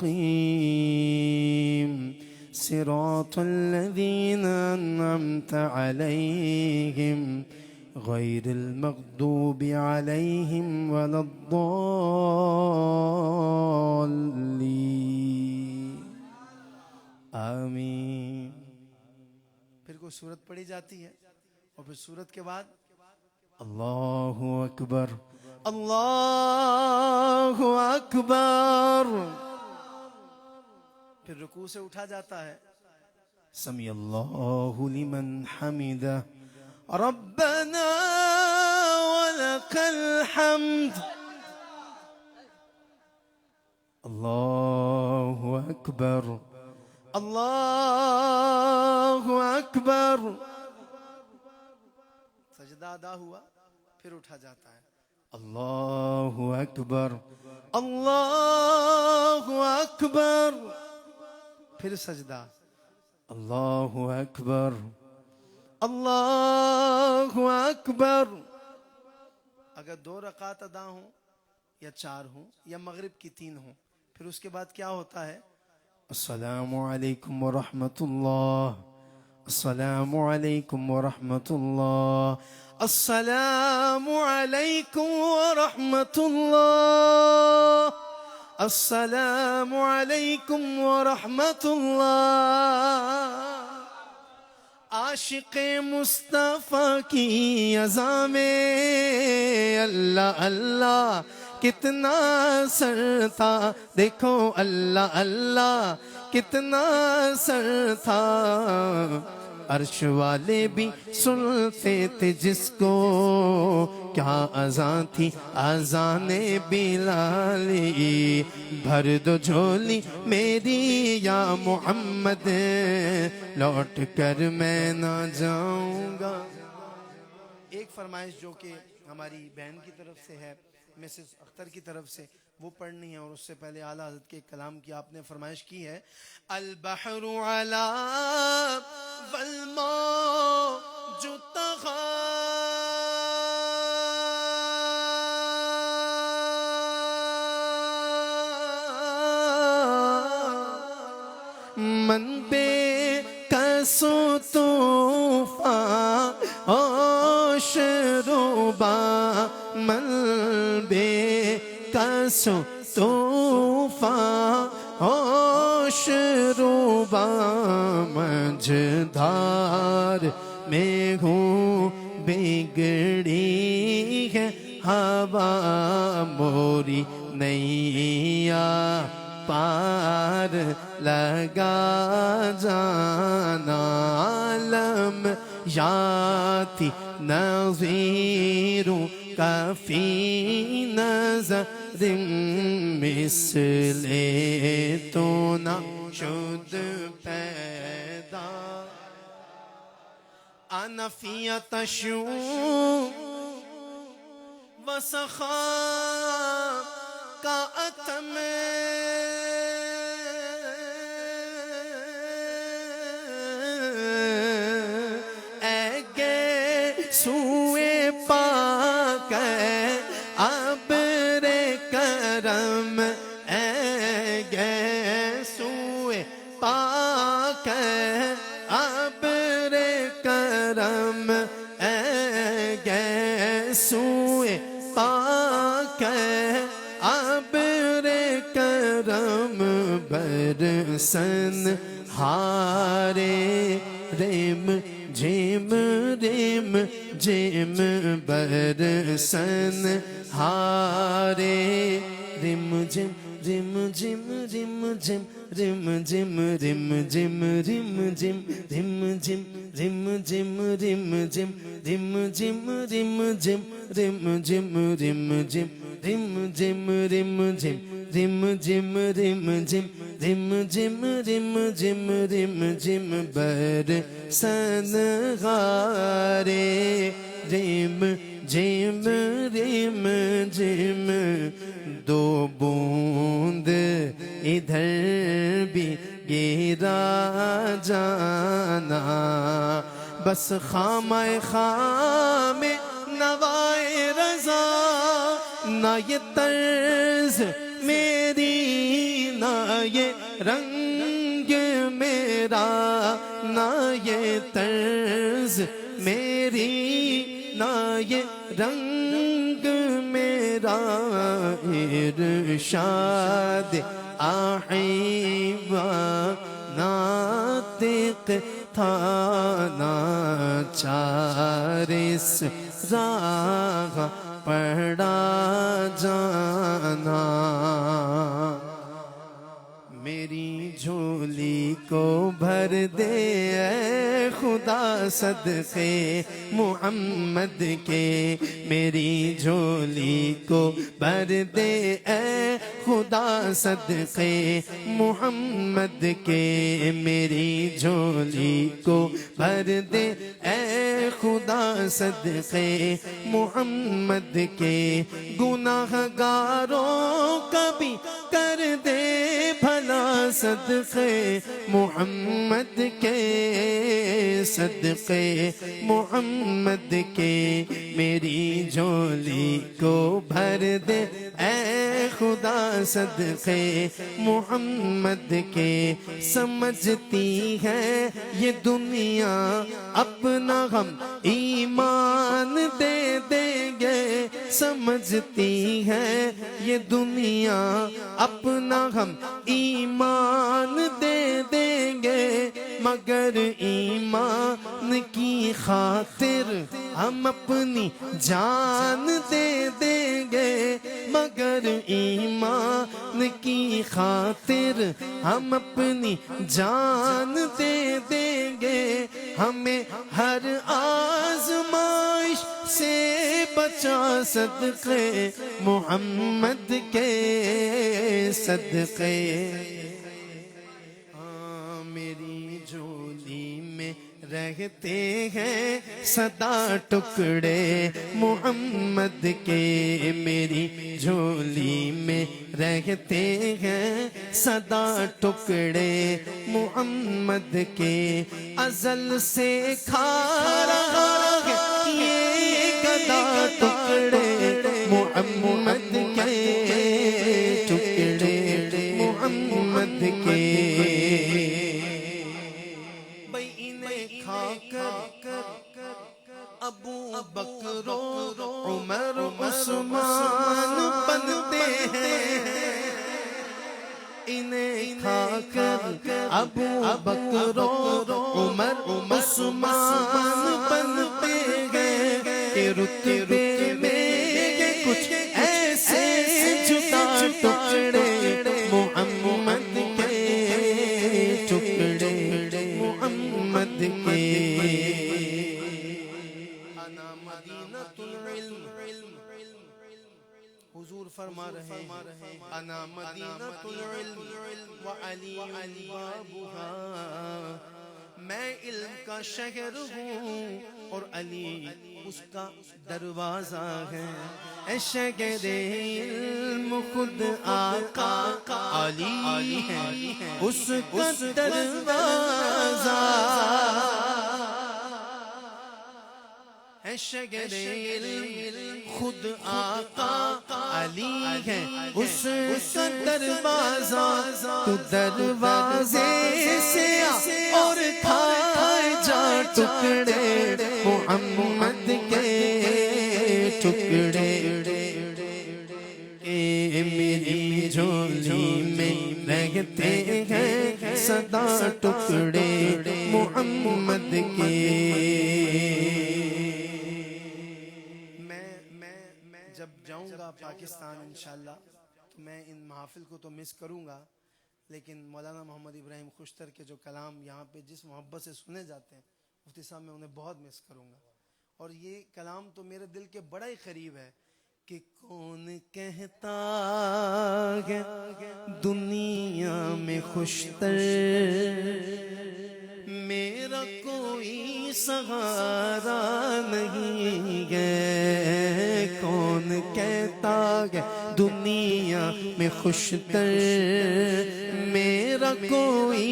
صراط الذين أنعمت عليهم غير المغضوب عليهم ولا الضالين آمين. پھر کوئی سورت پڑھی جاتی ہے اور پھر سورت کے بعد اللہ اکبر اللہ اکبر، پھر رکوع سے اٹھا جاتا ہے سمیع اللہ لمن حمدہ ربنا ولک الحمد اللہ اکبر اللہ اکبر. سجدہ ادا ہوا پھر اٹھا جاتا ہے اللہ اکبر اللہ اکبر، پھر سجدہ اللہ اکبر اللہ اکبر. اگر 2 رکعت ادا ہوں یا 4 ہوں یا مغرب کی 3 ہوں، پھر اس کے بعد کیا ہوتا ہے؟ السلام علیکم ورحمۃ اللہ السلام علیکم ورحمۃ اللہ السلام علیکم ورحمۃ اللہ السلام علیکم ورحمۃ اللہ. عاشق مصطفیٰ کی اذان میں اللہ اللہ کتنا سر تھا، دیکھو اللہ اللہ کتنا سر تھا. عرش والے بھی سنتے تھے جس کو، کیا اذان تھی اذان بلالی. بھر دو جھولی میری یا محمد، لوٹ کر میں نہ جاؤں گا. ایک فرمائش جو کہ ہماری بہن کی طرف سے ہے، مسز اختر کی طرف سے، وہ پڑھنی ہے. اور اس سے پہلے اعلیٰ حضرت کے کلام کی آپ نے فرمائش کی ہے. البحر علا والموج طغى من بے کس طوفان شروبا من بے کس طوفان شروبا مجھدار میں ہوں بگڑی ہے ہوا موری نیا پار لگا جانا. عالم یاتی نظیر کافی نظر مثل تو نہ شد پیدا. انا فی تشو وسخا کا اتم سوئے پاک ابر کرم اے گے سوئے پاک ابر کرم اے گے سوئے پاک ابر کرم برسن ہارے ریم جم ریم جم برسن ہارے رم جم رم جم رم جم رم جم رم جم رم جم رم جم رم جم رم جم رم جم رم جم رم جم رم جم رم جم رم جم رم جم رم جم رم جم رم جم رم جم برسن غارے رم جم رم جم دو بوند ادھر بھی گرا جانا بس خامہ خام نوائے رضا نہ یہ طرز میری نہ یہ رنگ میرا نہ یہ طرز میری نہ یہ رنگ میرا ارشاد آحیبا ناطق تھا ناچارس راہ پڑا جانا میری جھولی کو بھر دے اے خدا صدقے محمد کے میری جھولی کو بھر دے اے خدا صدقے محمد کے میری جھولی کو بھر دے اے خدا صدقے محمد کے گناہ گاروں کا بھی کر دے بھلا صدقے محمد کے صدقے محمد کے میری جھولی کو بھر دے اے خدا صدقے محمد کے سمجھتی ہے یہ دنیا اپنا غم ایمان دے دیں گے سمجھتی ہے یہ دنیا اپنا غم ایمان دے دیں گے مگر ایمان کی خاطر ہم اپنی جان دے دیں گے مگر ایمان کی خاطر ہم اپنی جان دے دیں گے ہمیں ہر آزمائش سے بچا صدقے محمد کے صدقے میری جھولی میں رہتے ہیں سدا ٹکڑے محمد کے میری جھولی میں رہتے ہیں سدا ٹکڑے محمد کے ازل سے کھا رہا ہے یہ گدا ٹکڑے محمد کے ٹکڑے محمد کے ابو بکر عمر عثمان بنتے ہیں انہیں کھا کر ابو بکر عمر عثمان بنتے ہیں کہ رتبے میں کچھ ایسے جدا ٹکڑے محمد کے ٹکڑے محمد کے حضور فرما رہے ہیں انا مدینۃ العلم وعلی بابھا میں علم کا شہر ہوں اور علی اس کا دروازہ ہے اے شہر علم خود آقا علی ہے اس کا دروازہ شہر علم خود آقا علی ہے اس کا دروازہ تو دروازے سے اور کھائے جا ٹکڑے محمد کے ٹکڑے میری جھولی میں رہتے ہیں سدا ٹکڑے محمد کے جب جاؤں گا پاکستان انشاءاللہ تو میں ان محافل کو تو مس کروں گا لیکن مولانا محمد ابراہیم خوشتر کے جو کلام یہاں پہ جس محبت سے سنے جاتے ہیں مفتی صاحب میں انہیں بہت مس کروں گا اور یہ کلام تو میرے دل کے بڑا ہی قریب ہے کہ کون کہتا ہے دنیا میں خوشتر میرا کوئی سہارا نہیں ہے. کون کہتا ہے دنیا میں خوشتر میرا کوئی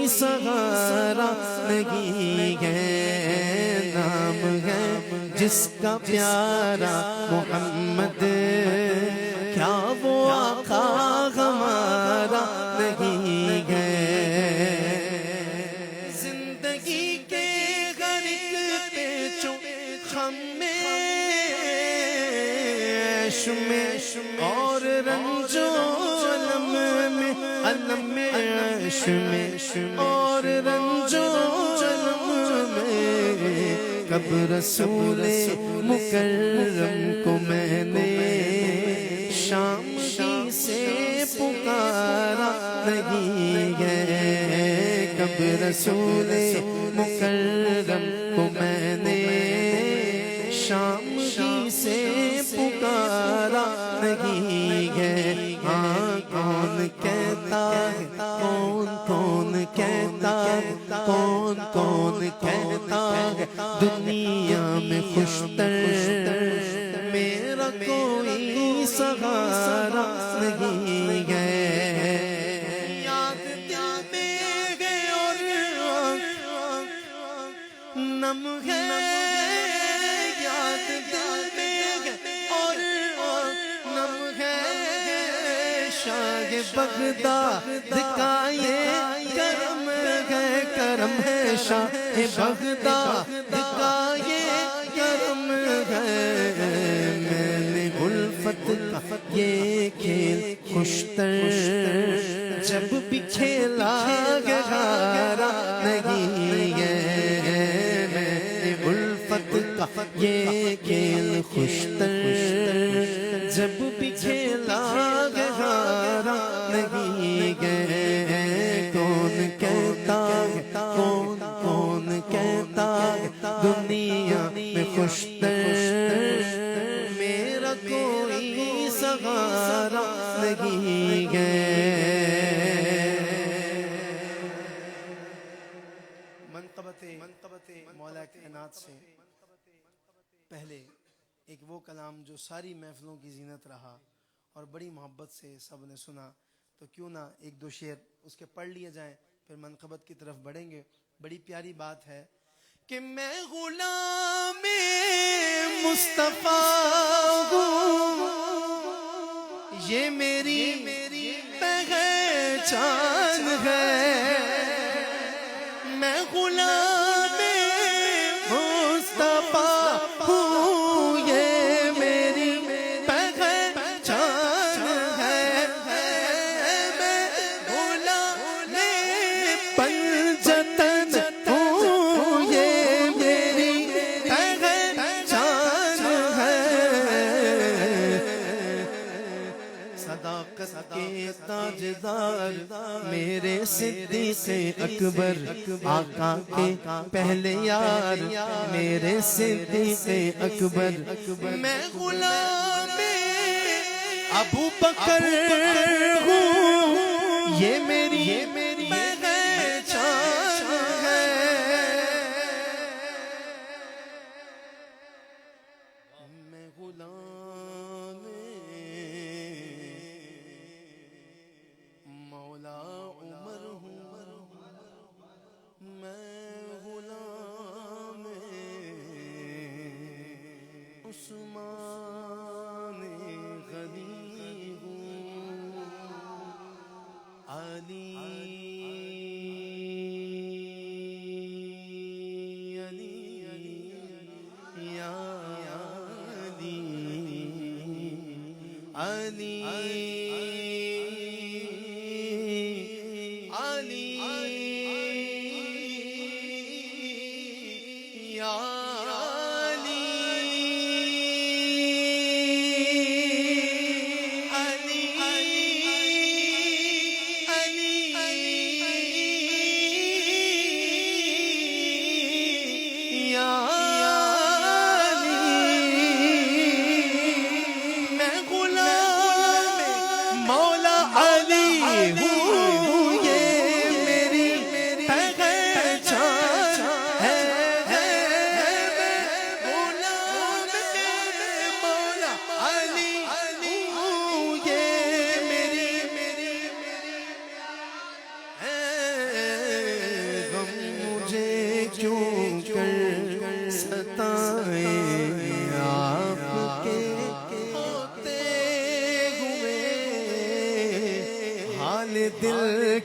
سہارا نہیں ہے. نام ہے جس کا پیارا محمد کیا وہ آقا ہمارا نہیں ہے. زندگی کے ہر ایک پیچوں خم میں عیش میں اور رنج و علم میں عیش میں اور رنج و علم میں کب رسول مکرم کو میں نے شام ہی سے پکارا نہیں ہے. کب رسول مکرم کو میں نے شام ہی سے پکارا نہیں ہے. ہاں کون کہتا ہے کون کہتا ہے کون کہتا ہے دنیا میں خوشتر میرا کوئی سہارا نہیں ہے. یاد دل میں ہے اور نم ہے یاد دل میں ہے اور نم ہے. شاہ بغداد کا یہ کرم ہے کرم ہے. شاہ بغداد کا یہ کرم ہے. میں نے الفت کا یہ کھیل خوشتر جب بھی کھیلا گہارا نہیں ہے. میں نے الفت کا یہ کھیل خوشتر جب بھی کھیلا گہارا نہیں ہے. کون کہتا ہے کون کہتا ہے دنیا میں خوشتر میرا کوئی سہارا نہیں ہے. منقبت مولا کائنات سے پہلے ایک وہ کلام جو ساری محفلوں کی زینت رہا اور بڑی محبت سے سب نے سنا, تو کیوں نہ ایک دو شعر اس کے پڑھ لیے جائیں, پھر منقبت کی طرف بڑھیں گے. بڑی پیاری بات ہے کہ میں غلام مصطفیٰ ہوں, یہ میری پہچان ہے. میں غلام مصطفیٰ ہوں, یہ میری پہچان ہے. میں غلام پنجتن ہوں, یہ میری پہچان ہے. صداقت کے تاجدار میرے صدیق اکبر آقا کے پہلے یار میرے صدیق اکبر. میں غلام ابو بکر ہوں, یہ میری پہچان ہے. میں غلام مولا عمر ہوں, میں غلام عثمان غنی ہوں. علی یا علی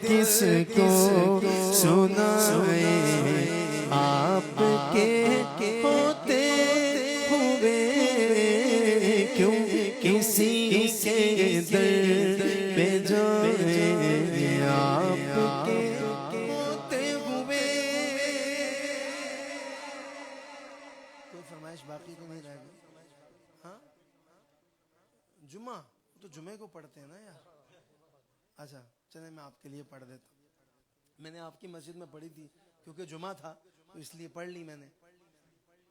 کس کو سنائے آپ کے ہوتے ہوئے کیوں کسی کے در پہ جائیں آپ کے ہوتے ہوئے کوئی فرمائش باقی تو نہیں رہ گئی؟ ہاں جمعہ تو جمعے کو پڑھتے ہیں نا یار. اچھا چلیں میں آپ کے لیے پڑھ دیتا ہوں. میں نے آپ کی مسجد میں پڑھی تھی کیونکہ جمعہ تھا تو اس لیے پڑھ لی میں نے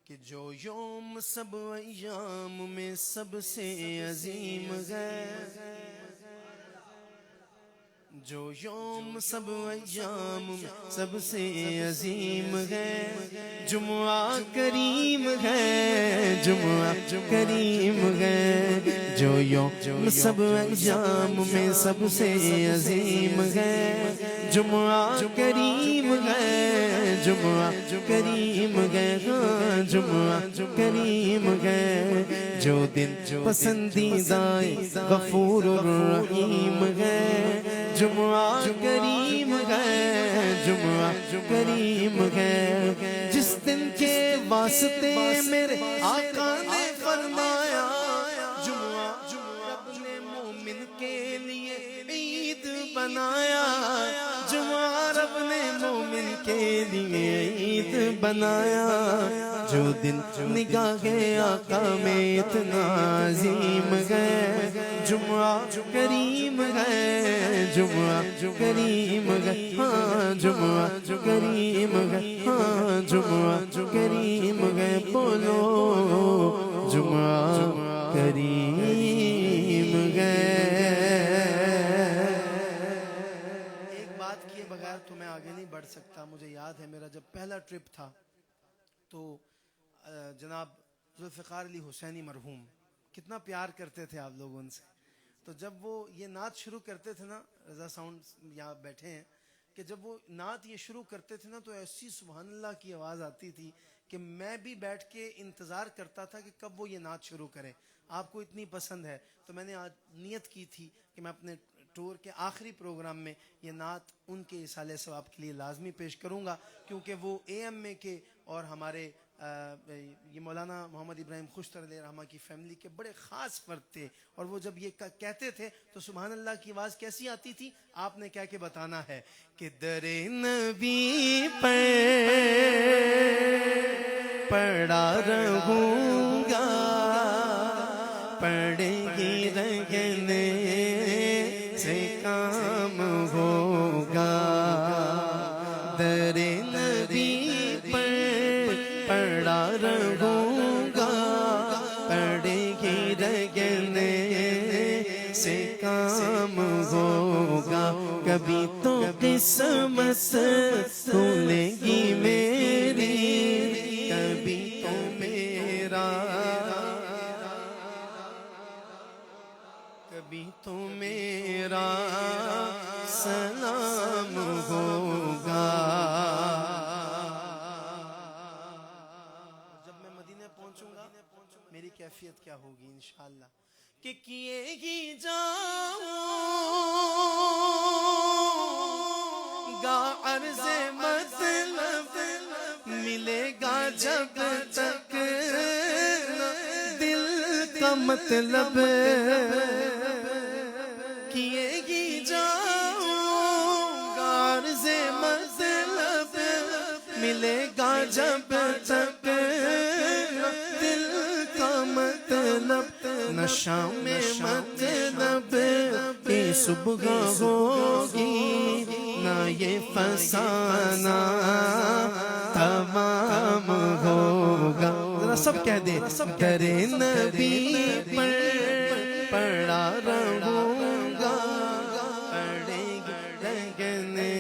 کہ جو یوم سب ایام میں سب سے عظیم ہے، جو یوم سب ایام میں سب سے عظیم ہے، جمعہ کریم ہے، جمعہ کریم ہے. جو یوم سب ایام میں سب سے عظیم ہے، جمعہ کریم ہے، جمعہ کریم ہے، ہاں جمعہ کریم ہے. جو دن پسندیدہ غفور الرحیم ہے، جمعہ کریم ہے، جمعہ کریم ہے. جس دن کے واسطے میرے آقا نے فرمایا جمعہ رب نے مومن کے لیے عید بنایا، جمعہ رب نے مومن کے لیے عید بنایا. جو دن نگاہ آقا میں اتنا عظیم ہے، جمعہ کریم ہے، جمعہ کریم ہے، ہاں جمعہ کریم ہے، ہاں جمعہ کریم ہے. بولو جمعہ کریم ہے. ایک بات کیے بغیر تو میں آگے نہیں بڑھ سکتا. مجھے یاد ہے میرا جب پہلا ٹرپ تھا تو جناب ذوالفقار علی حسینی مرحوم کتنا پیار کرتے تھے آپ لوگ ان سے. تو جب وہ یہ نعت شروع کرتے تھے نا، رضا ساؤنڈ یہاں بیٹھے ہیں، کہ جب وہ نعت یہ شروع کرتے تھے نا تو ایسی سبحان اللہ کی آواز آتی تھی کہ میں بھی بیٹھ کے انتظار کرتا تھا کہ کب وہ یہ نعت شروع کریں. آپ کو اتنی پسند ہے تو میں نے آج نیت کی تھی کہ میں اپنے ٹور کے آخری پروگرام میں یہ نعت ان کے اصالہ ثواب کے لیے لازمی پیش کروں گا، کیونکہ وہ اے ایم اے کے اور ہمارے یہ مولانا محمد ابراہیم خوشتر علیہ رحمہ کی فیملی کے بڑے خاص فرد تھے. اور وہ جب یہ کہتے تھے تو سبحان اللہ کی آواز کیسی آتی تھی آپ نے کہہ کے بتانا ہے کہ در نبی پر پڑا رہوں گا، پڑے گی رہنے سے کام ہوگا. در نبی پر پڑا رہوں گا، پڑے گی رہنے سے کام ہوگا. کبھی تو قسمت کھلے گی میری، کبھی تو میرا، کبھی تو میرا سلام ہوگا. جب میں مدینہ پہنچوں گا میری کیفیت کیا ہوگی انشاءاللہ کہ کیے ہی جاؤں گا عرض مطلب، ملے گا جب تک دل کا مطلب. کیے ہی جاؤں گا عرض مطلب، ملے گا جب تک دل کا مطلب. نہ شام مطلب کی صبح ہوگی، نہ یہ فسانہ تمام ہوگا. ذرا سب کہہ دیں در نبی پر پڑا رہوں گا، پڑے گنے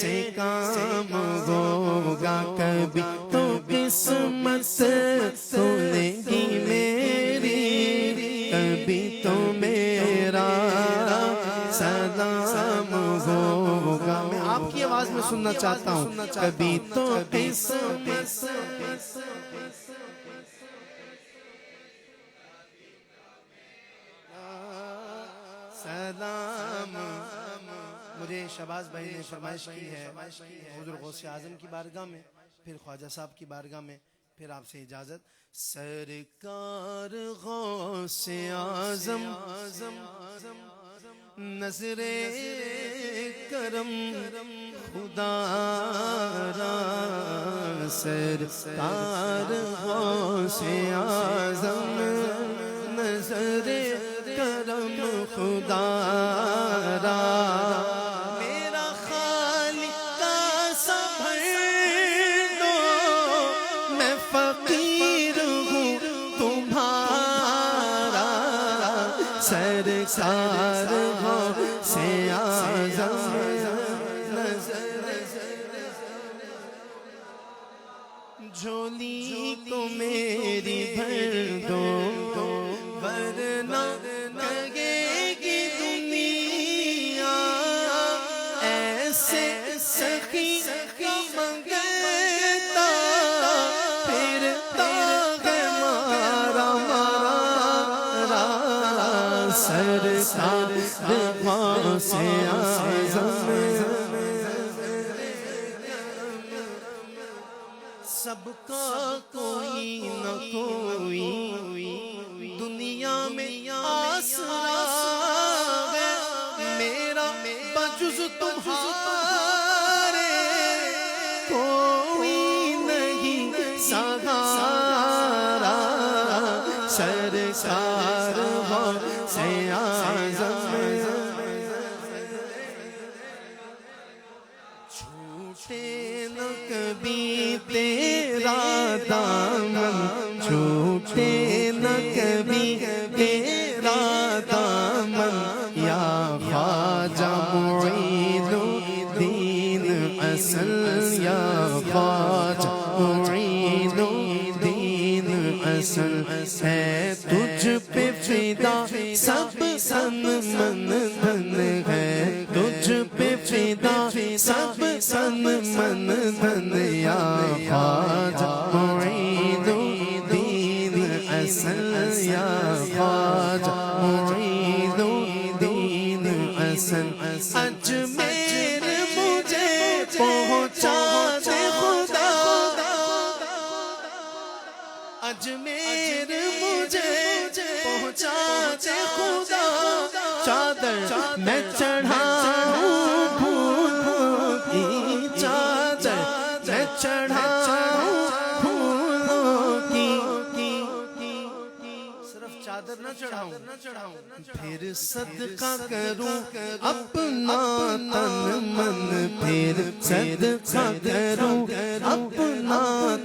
سے کام ہوگا. کبھی تو قسمت کھلے گی میری، کبھی تو میرا سلام ہوگا. میں آپ کی آواز میں سننا چاہتا ہوں کبھی تو قسمت سلام مجھے شہباز بھائی نے فرمائش کی ہے حضور غوث اعظم کی بارگاہ میں، پھر خواجہ صاحب کی بارگاہ میں، پھر آپ سے اجازت۔ سرکار غوث اعظم نظر کرم خدا را، سرکار غوث اعظم نظر کرم خدا را، میرا خالق کا سبھر دو، میں فقیر ہوں تمہارا، سرکار غوث اعظم نظر جھولی کو میری بھر دو، ورنہ کہے گی دنیا ایسے سخی کا منگتا پھرتا ہے مارا مارا، سرکار غوث اعظم سب کا کوئی نہ کوئی دنیا میں آسرا ہے، میرا بجز تمہارے کوئی نہیں سہارا، سرکار غوث اعظم چھوٹے نہ کبھی تیرا دامن، چھوٹے نہ کبھی تیرا دامن، یا خواجہ معین الدین اصل، یا خواجہ معین الدین اصل، ہے تجھ پہ فدا سب سن من دھن، ہے تجھ پہ فدا سب سن من دھن، یا خواجہ معین الدین اصل، یا خواجہ معین الدین اصل، اجمیر مجھے پہنچا دے خدا، اجمیر مجھے پہنچا دے خدا، چادر میں چڑھاؤں پھولوں کی چادر میں چڑھاؤں پھولوں کی، صرف چادر نہ چڑھاؤں پھر صدقہ کروں اپنا تن من، پھر صدقہ کروں اپنا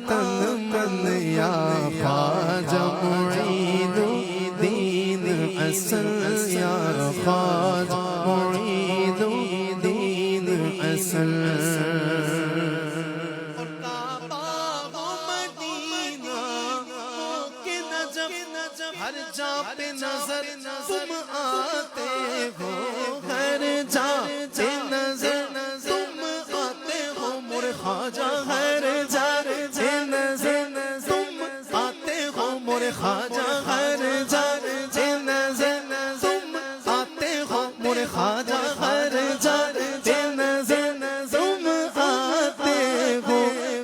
تن من، یا خواجہ معین الدین اصل، یا خواجہ معین الدین اصل، اور کعبہ و مدینہ کے نجف ہر جا پہ نظر تم آتے ہو، ہر جا پہ نظر تم آتے ہو، مور خواجہ ہر جا پہ نظر تم آتے ہو، مور خواجہ ہر جا پہ نظر تم آتے ہو، مور خواجہ ہر جا پہ نظر تم آتے ہو،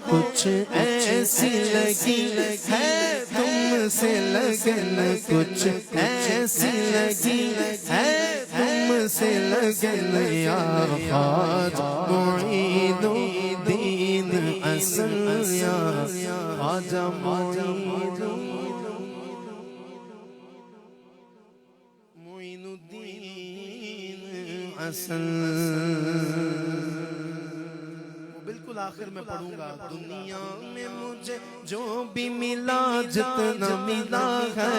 کچھ ایسی لگی ہے تم سے لگن، کچھ ایسی لگی ہے تم سے لگن، یا خواجہ معین الدین اصل، یا خواجہ معین الدین اصل۔ بالکل آخر میں پڑھوں گا، دنیا میں مجھے جو بھی ملا جتنا ملا ہے،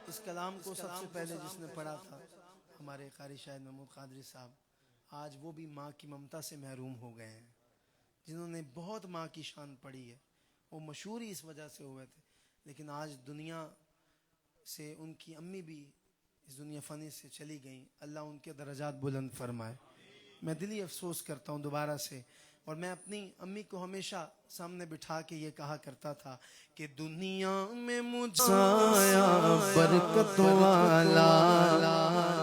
اس کلام کو سب سے پہلے جس نے پڑھا تھا ہمارے قاری شاہد محمود قادری صاحب، آج وہ بھی ماں کی ممتا سے محروم ہو گئے ہیں، جنہوں نے بہت ماں کی شان پڑھی ہے، وہ مشہور ہی اس وجہ سے ہوئے تھے، لیکن آج دنیا سے ان کی امی بھی اس دنیا فانی سے چلی گئیں، اللہ ان کے درجات بلند فرمائے۔ میں دلی افسوس کرتا ہوں دوبارہ سے اور میں اپنی امی کو ہمیشہ سامنے بٹھا کے یہ کہا کرتا تھا کہ دنیا میں مجھے سایہ برکت والا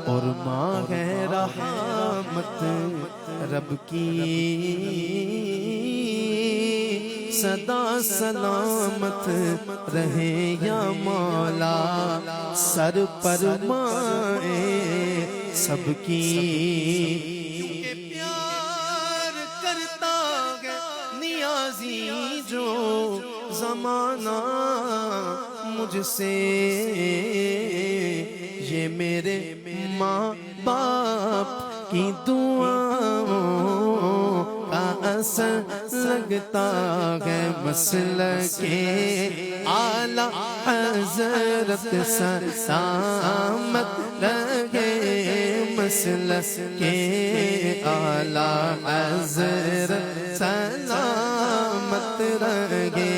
اور ماں ہے رحمت رب کی صدا سلامت رہے یا مولا سر پر مائے سب کی کیونکہ پیار کرتا ہے نیازی جو زمانہ مجھ سے یہ میرے ماں باپ کی دعاؤں کا اثر لگتا ہے مسلک اعلیٰ حضرت سلامت رہے مسلک اعلیٰ حضرت سلامت رہے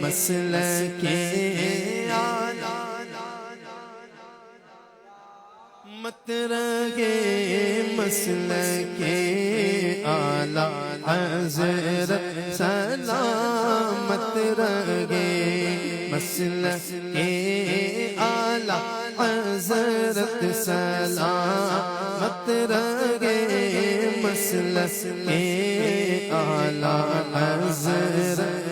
مسلک مت رہے مسلک اعلیٰ حضرت سلامت رہے مسلک اعلیٰ حضرت سلامت رہے مسلک اعلیٰ حضرت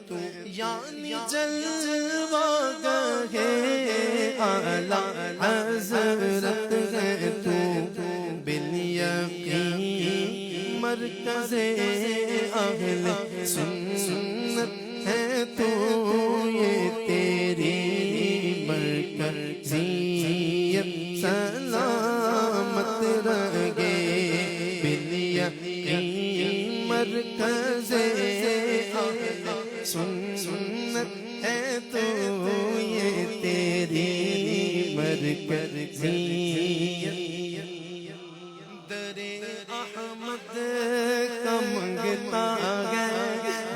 تو یعنی جلوہ گاہ اعلیٰ حضرت ہے تو بالیقین مرکز اہل سنت ہے تو یہ تیری مرکزیت سلامت رہے بالیقین مرکز سنت ہے تو یہ تیری مرکزیت در احمد کا منگتا ہے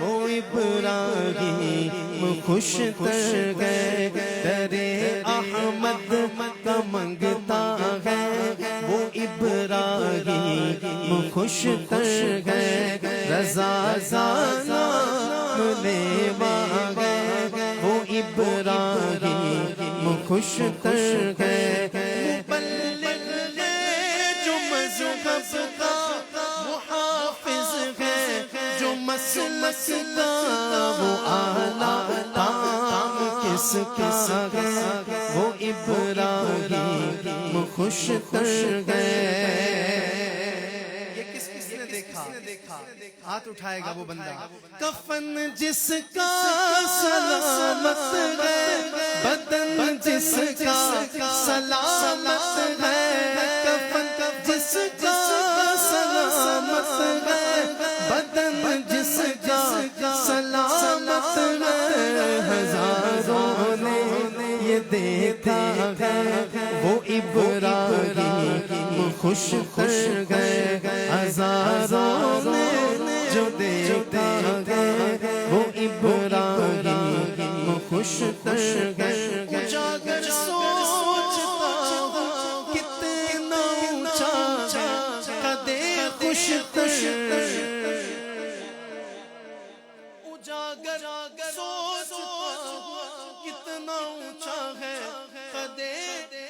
وہ ابراہیم خوش تر گئے در احمد کا منگتا ہے وہ ابراہیم خوش تر گئے رضا زانا لیوا گئے وہ ابراہیم خوش تر گئے مبلغ ہے جو مذہب کا محافظ ہے جو مسلک کا وہ اعلیٰ کام کس کا ہے وہ ابراہیم خوش تر گئے ہاتھ اٹھائے گا وہ بندہ کفن جس کا سلامت ہے بدن جس کا سلامت ہے کفن جس کا سلامت ہے بدن جس کا سلامت ہے ہزاروں نے یہ دیکھا ہے وہ ابراہیم خوش تر گئے ہزاروں نے جو دیکھا ہے وہ ابراہیم خوش تر گئے اجاگر سوچتا ہوں کتنا اونچا قدِ خوش تر اجاگر سوچتا ہوں کتنا اونچا ہے قدِ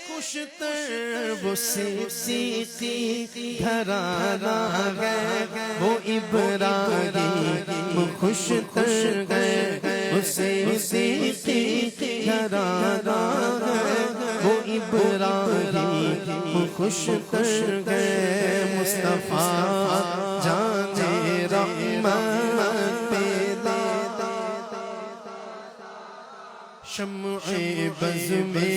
خوش تر وہ صدیقی گھرانہ ہے وہ ابراہیم خوش تر گئے وہ صدیقی گھرانہ ہے وہ ابراہیم خوش تر گئے مصطفیٰ جان رحمت پیدا شمع بز میں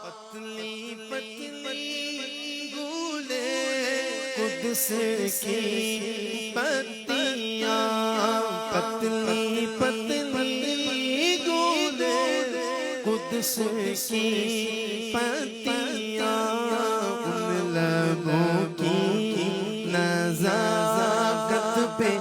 پتلی پتلی گولے قدس کی پتیاں پتلی پتلی گولے قدس کی پتیاں ان لبوں کی نزاکت پہ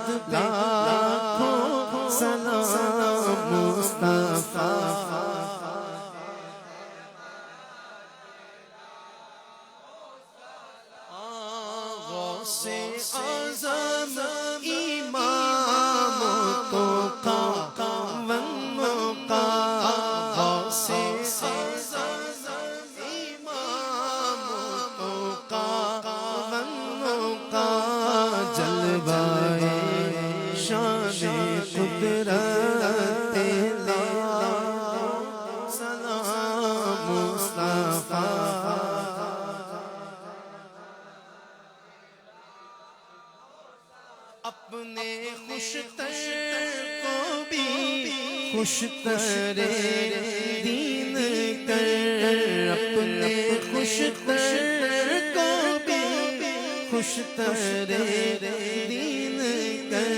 خوشتر دین کر اپنے خوشتر کو بھی خوشتر دین کر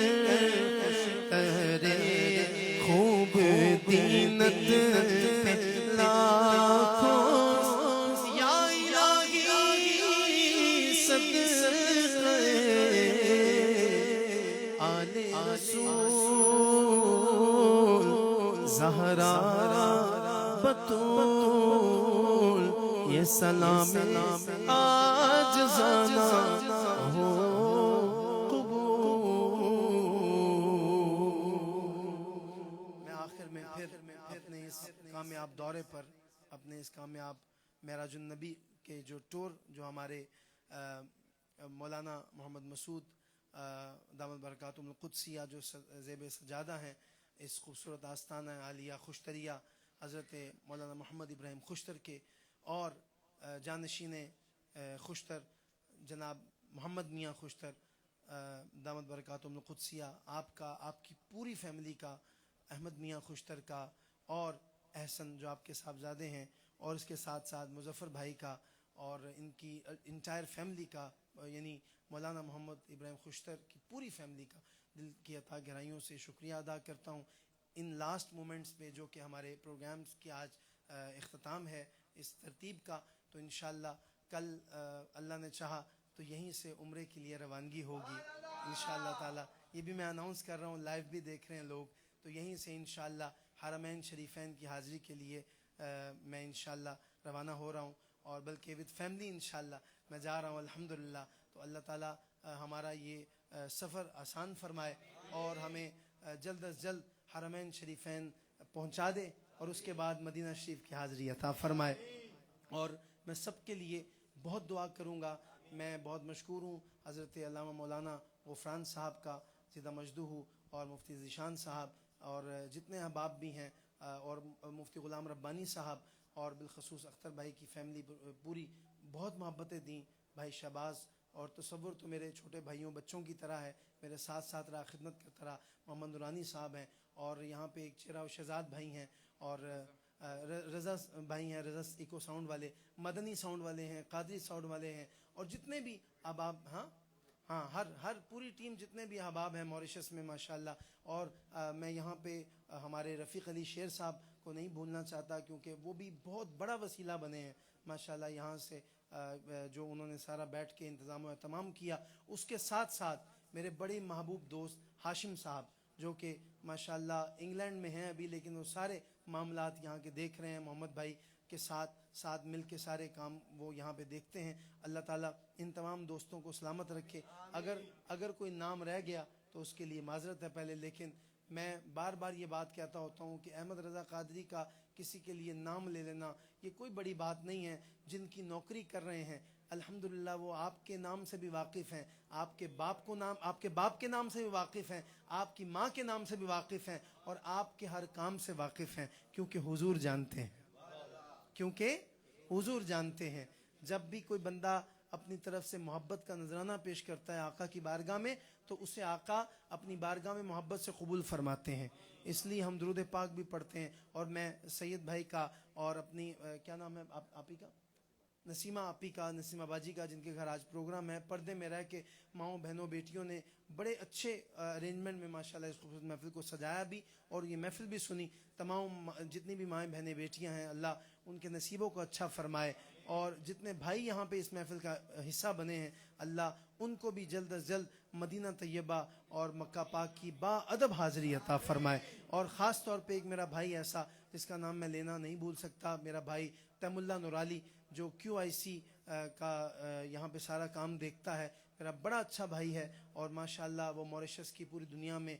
خوب دینت لاکھوں یا الہی صدقے آل رسول زہرا بطول یہ سلام آج زانا ہو قبول۔ میں آخر میں پھر اپنے اس کامیاب دورے پر، اپنے اس کامیاب معراج النبی کے جو ٹور جو ہمارے مولانا محمد مسعود دامت برکاتہم القدسیہ جو زیب سجادہ ہیں، اس خوبصورت آستانہ عالیہ خوشتریہ حضرت مولانا محمد ابراہیم خوشتر کے اور جانشین خوشتر جناب محمد میاں خوشتر دامت برکاتہم القدسیہ، آپ کا، آپ کی پوری فیملی کا، احمد میاں خوشتر کا اور احسن جو آپ کے صاحبزادے ہیں، اور اس کے ساتھ ساتھ مظفر بھائی کا اور ان کی انٹائر فیملی کا، یعنی مولانا محمد ابراہیم خوشتر کی پوری فیملی کا دل کی عطا گہرائیوں سے شکریہ ادا کرتا ہوں ان لاسٹ مومنٹس پہ، جو کہ ہمارے پروگرامز کی آج اختتام ہے اس ترتیب کا۔ تو انشاءاللہ کل اللہ نے چاہا تو یہیں سے عمرے کے لیے روانگی ہوگی انشاءاللہ تعالی۔ یہ بھی میں اناؤنس کر رہا ہوں، لائیو بھی دیکھ رہے ہیں لوگ، تو یہیں سے انشاءاللہ حرمین شریفین کی حاضری کے لیے میں انشاءاللہ روانہ ہو رہا ہوں، اور بلکہ وتھ فیملی انشاءاللہ میں جا رہا ہوں الحمدللہ۔ تو اللہ تعالیٰ ہمارا یہ سفر آسان فرمائے اور ہمیں جلد از جلد حرمین شریفین پہنچا دے، اور اس کے بعد مدینہ شریف کی حاضری عطا فرمائے۔ اور میں سب کے لیے بہت دعا کروں گا۔ میں بہت مشکور ہوں حضرت علامہ مولانا غفران صاحب کا، زندہ مجدوہ، اور مفتی ذیشان صاحب، اور جتنے احباب بھی ہیں، اور مفتی غلام ربانی صاحب، اور بالخصوص اختر بھائی کی فیملی پوری بہت محبتیں دیں، بھائی شہباز، اور تصور تو میرے چھوٹے بھائیوں بچوں کی طرح ہے، میرے ساتھ ساتھ رہا، خدمت کرتا رہا۔ محمد نورانی صاحب ہیں، اور یہاں پہ ایک چہرہ و شہزاد بھائی ہیں، اور رضا بھائی ہیں، رضا ایکو ساؤنڈ والے، مدنی ساؤنڈ والے ہیں، قادری ساؤنڈ والے ہیں، اور جتنے بھی احباب، ہر پوری ٹیم، جتنے بھی احباب ہیں موریشس میں ماشاءاللہ۔ اور میں یہاں پہ ہمارے رفیق علی شیر صاحب کو نہیں بھولنا چاہتا، کیونکہ وہ بھی بہت بڑا وسیلہ بنے ہیں ماشاءاللہ، یہاں سے جو انہوں نے سارا بیٹھ کے انتظام و اہتمام کیا۔ اس کے ساتھ ساتھ میرے بڑے محبوب دوست ہاشم صاحب، جو کہ ماشاءاللہ انگلینڈ میں ہیں ابھی، لیکن وہ سارے معاملات یہاں کے دیکھ رہے ہیں، محمد بھائی کے ساتھ مل کے سارے کام وہ یہاں پہ دیکھتے ہیں۔ اللہ تعالیٰ ان تمام دوستوں کو سلامت رکھے۔ اگر کوئی نام رہ گیا تو اس کے لیے معذرت ہے پہلے، لیکن میں بار بار یہ بات کہتا ہوتا ہوں کہ احمد رضا قادری کا کسی کے لیے نام لے لینا یہ کوئی بڑی بات نہیں ہے۔ جن کی نوکری کر رہے ہیں الحمدللہ وہ آپ کے نام سے بھی واقف ہیں، آپ کے باپ کے نام سے بھی واقف ہیں، آپ کی ماں کے نام سے بھی واقف ہیں، اور آپ کے ہر کام سے واقف ہیں، کیونکہ حضور جانتے ہیں۔ جب بھی کوئی بندہ اپنی طرف سے محبت کا نذرانہ پیش کرتا ہے آقا کی بارگاہ میں، تو اسے آقا اپنی بارگاہ میں محبت سے قبول فرماتے ہیں۔ اس لیے ہم درود پاک بھی پڑھتے ہیں، اور میں سید بھائی کا اور اپنی کیا نام ہے آپ ہی کا، نسیمہ آپی کا، نسیمہ باجی کا، جن کے گھر آج پروگرام ہے، پردے میں رہ کے ماؤں بہنوں بیٹیوں نے بڑے اچھے ارینجمنٹ میں ماشاءاللہ اس خوبصورت محفل کو سجایا بھی، اور یہ محفل بھی سنی۔ تمام جتنی بھی مائیں بہنیں بیٹیاں ہیں، اللہ ان کے نصیبوں کو اچھا فرمائے، اور جتنے بھائی یہاں پہ اس محفل کا حصہ بنے ہیں اللہ ان کو بھی جلد از جلد مدینہ طیبہ اور مکہ پاک کی با ادب حاضری عطا فرمائے۔ اور خاص طور پہ ایک میرا بھائی ایسا جس کا نام میں لینا نہیں بھول سکتا، میرا بھائی تیم اللہ نورالی، جو QIC کا یہاں پہ سارا کام دیکھتا ہے، میرا بڑا اچھا بھائی ہے، اور ماشاءاللہ وہ موریشس کی پوری دنیا میں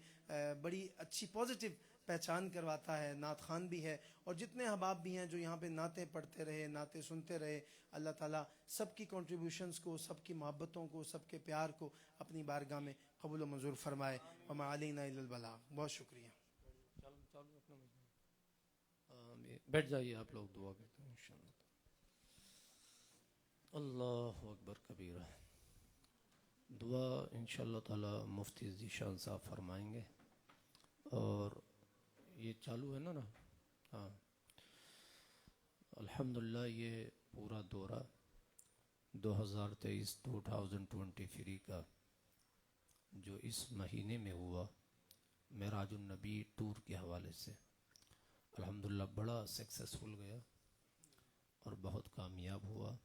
بڑی اچھی پازیٹیو پہچان کرواتا ہے، نعت خوان بھی ہے، اور جتنے احباب بھی ہیں جو یہاں پہ نعتیں پڑھتے رہے، نعتیں سنتے رہے، اللہ تعالیٰ سب کی کنٹریبیوشنز کو، سب کی محبتوں کو، سب کے پیار کو اپنی بارگاہ میں قبول و منظور فرمائے۔ وما علینا الا البلاغ۔ بہت شکریہ۔ بیٹھ جائیے آپ لوگ، دعا کرتے ہیں انشاءاللہ۔ اللہ اکبر کبیرہ۔ دعا انشاءاللہ تعالی مفتی ذیشان صاحب فرمائیں گے، اور یہ چالو ہے نا ہاں الحمدللہ یہ پورا دورہ 2023 کا جو اس مہینے میں ہوا معراج النبی ٹور کے حوالے سے الحمدللہ بڑا سکسیسفل گیا اور بہت کامیاب ہوا.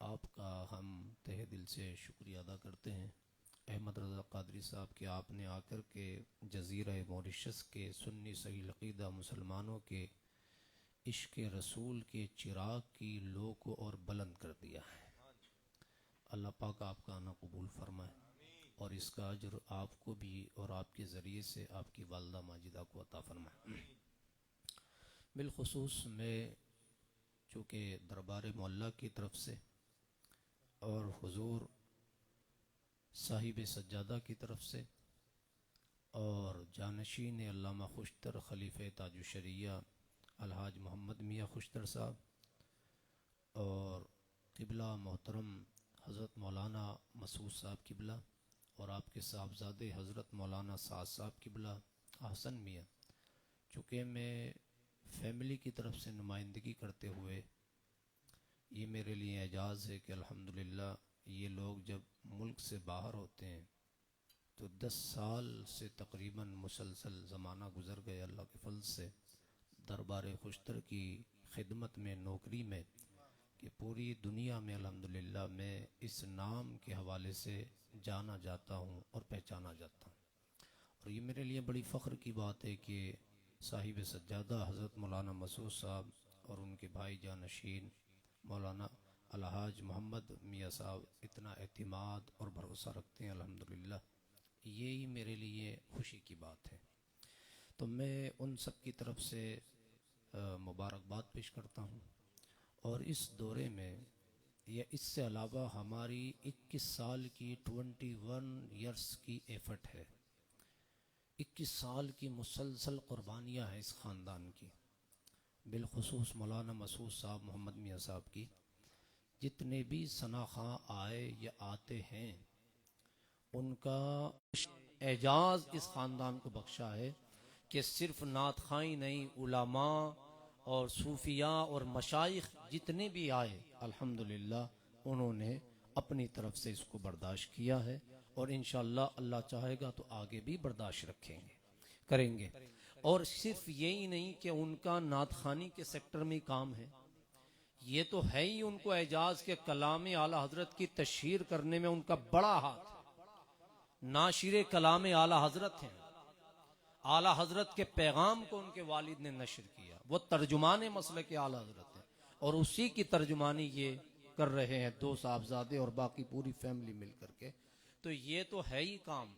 آپ کا ہم تہ دل سے شکریہ ادا کرتے ہیں احمد رضا قادری صاحب کہ آپ نے آ کر کے جزیرہ موریشس کے سنی صحیح العقیدہ مسلمانوں کے عشق رسول کے چراغ کی لو کو اور بلند کر دیا ہے. اللہ پاک آپ کا آنا قبول فرمائے اور اس کا اجر آپ کو بھی اور آپ کے ذریعے سے آپ کی والدہ ماجدہ کو عطا فرمائے. بالخصوص میں چونکہ دربار معلیٰ کی طرف سے اور حضور صاحب سجادہ کی طرف سے اور جانشین علامہ خوشتر خلیفہ تاج الشریعہ الحاج محمد میاں خوشتر صاحب اور قبلہ محترم حضرت مولانا مسعود صاحب قبلہ اور آپ کے صاحبزادے حضرت مولانا سعد صاحب قبلہ حسن میاں، چونکہ میں فیملی کی طرف سے نمائندگی کرتے ہوئے یہ میرے لیے اعجاز ہے کہ الحمدللہ یہ لوگ جب ملک سے باہر ہوتے ہیں تو 10 سال سے تقریباً مسلسل زمانہ گزر گئے اللہ کے فضل سے دربار خوشتر کی خدمت میں نوکری میں کہ پوری دنیا میں الحمدللہ میں اس نام کے حوالے سے جانا جاتا ہوں اور پہچانا جاتا ہوں. اور یہ میرے لیے بڑی فخر کی بات ہے کہ صاحب سجادہ حضرت مولانا مسعود صاحب اور ان کے بھائی جانشین مولانا الحاج محمد میاں صاحب اتنا اعتماد اور بھروسہ رکھتے ہیں الحمدللہ. یہی میرے لیے خوشی کی بات ہے. تو میں ان سب کی طرف سے مبارکباد پیش کرتا ہوں. اور اس دورے میں یا اس سے علاوہ ہماری 21 سال کی 21 ایئرس کی ایفرٹ ہے. 21 سال کی مسلسل قربانیاں ہیں اس خاندان کی، بالخصوص مولانا مسعود صاحب محمد میاں صاحب کی. جتنے بھی ثنا خواں آئے یا آتے ہیں ان کا اعجاز اس خاندان کو بخشا ہے کہ صرف نعت خواں نہیں، علماء اور صوفیاء اور مشائخ جتنے بھی آئے الحمدللہ انہوں نے اپنی طرف سے اس کو برداشت کیا ہے اور انشاءاللہ اللہ چاہے گا تو آگے بھی برداشت کریں گے. اور صرف یہی نہیں کہ ان کا نعت خوانی کے سیکٹر میں کام ہے، یہ تو ہے ہی ان کو اعجاز کے کلام اعلیٰ حضرت کی تشہیر کرنے میں ان کا بڑا ہاتھ ہے. ناشر کلام اعلیٰ حضرت ہیں. اعلیٰ حضرت کے پیغام کو ان کے والد نے نشر کیا. وہ ترجمان مسلک اعلیٰ حضرت ہیں اور اسی کی ترجمانی یہ کر رہے ہیں 2 صاحبزادے اور باقی پوری فیملی مل کر کے. تو یہ تو ہے ہی کام،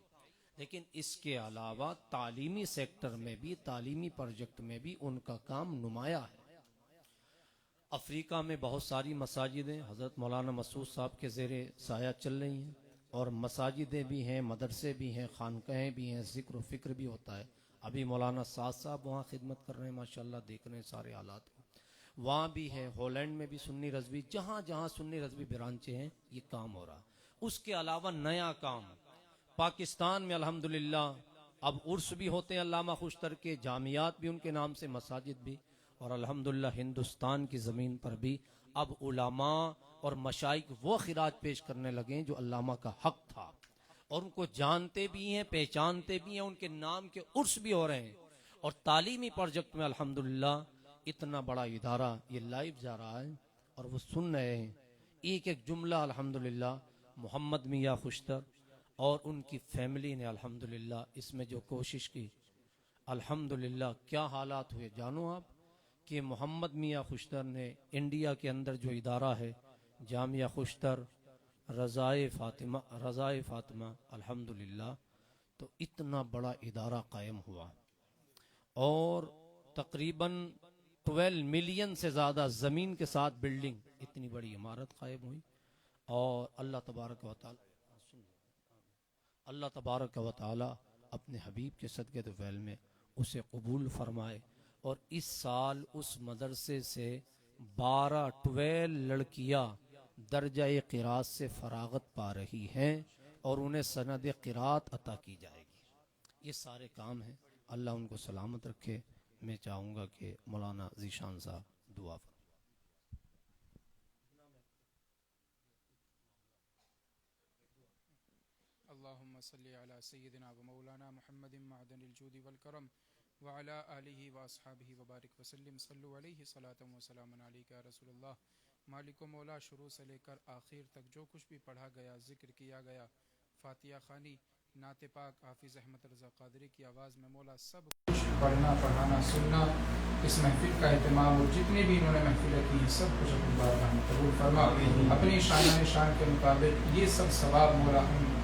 لیکن اس کے علاوہ تعلیمی سیکٹر میں بھی، تعلیمی پروجیکٹ میں بھی ان کا کام نمایاں ہے. افریقہ میں بہت ساری مساجدیں حضرت مولانا مسعود صاحب کے زیر سایہ چل رہی ہیں اور مساجدیں بھی ہیں، مدرسے بھی ہیں، خانقاہیں بھی ہیں، ذکر و فکر بھی ہوتا ہے. ابھی مولانا سعد صاحب وہاں خدمت کر رہے ہیں، ماشاءاللہ دیکھ رہے ہیں سارے حالات کو. وہاں بھی ہے، ہالینڈ میں بھی سنی رضوی، جہاں جہاں سنی رضوی برانچیں ہیں یہ کام ہو رہا. اس کے علاوہ نیا کام پاکستان میں الحمدللہ اب عرس بھی ہوتے ہیں علامہ خوشتر کے، جامعات بھی ان کے نام سے، مساجد بھی. اور الحمدللہ ہندوستان کی زمین پر بھی اب علماء اور مشائخ وہ خراج پیش کرنے لگے ہیں جو علامہ کا حق تھا اور ان کو جانتے بھی ہیں، پہچانتے بھی ہیں، ان کے نام کے عرس بھی ہو رہے ہیں. اور تعلیمی پروجیکٹ میں الحمدللہ اتنا بڑا ادارہ یہ لائیو جا رہا ہے اور وہ سن رہے ہیں ایک ایک جملہ. الحمدللہ محمد میاں خوشتر اور ان کی فیملی نے الحمدللہ اس میں جو کوشش کی، الحمدللہ کیا حالات ہوئے جانو آپ کہ محمد میاں خوشتر نے انڈیا کے اندر جو ادارہ ہے جامعہ خوشتر رضائے فاطمہ الحمدللہ، تو اتنا بڑا ادارہ قائم ہوا اور تقریباً 12 ملین سے زیادہ زمین کے ساتھ بلڈنگ، اتنی بڑی عمارت قائم ہوئی. اور اللہ تبارک و تعالی اپنے حبیب کے صدقے طفیل میں اسے قبول فرمائے. اور اس سال اس مدرسے سے 12 لڑکیاں درجہ قرات سے فراغت پا رہی ہیں اور انہیں سند قرات عطا کی جائے گی. یہ سارے کام ہیں اللہ ان کو سلامت رکھے. میں چاہوں گا کہ مولانا ذیشان صاحب دعا فرمائیں. اللهم صل على سيدنا ومولانا محمد معدن الجود والكرم وعلى آله وأصحابه وبارك وسلم. صلوا عليه صلاة وسلام عليك يا رسول اللہ. مالک و مولا، شروع سے لے کر آخر تک جو کچھ بھی پڑھا گیا، ذکر کیا گیا، فاتحہ خوانی، نعت پاک، حافظ احمد رضا قادری کی آواز میں، مولا سب کچھ پڑھنا، پڑھانا، سننا، اس محفل کا اہتمام اور جتنے بھی انہوں نے محفلیں کی ہیں سب کچھ اپنی بارگاہ میں قبول فرما. اپنی شان کے مطابق یہ سب ثواب مولا ہم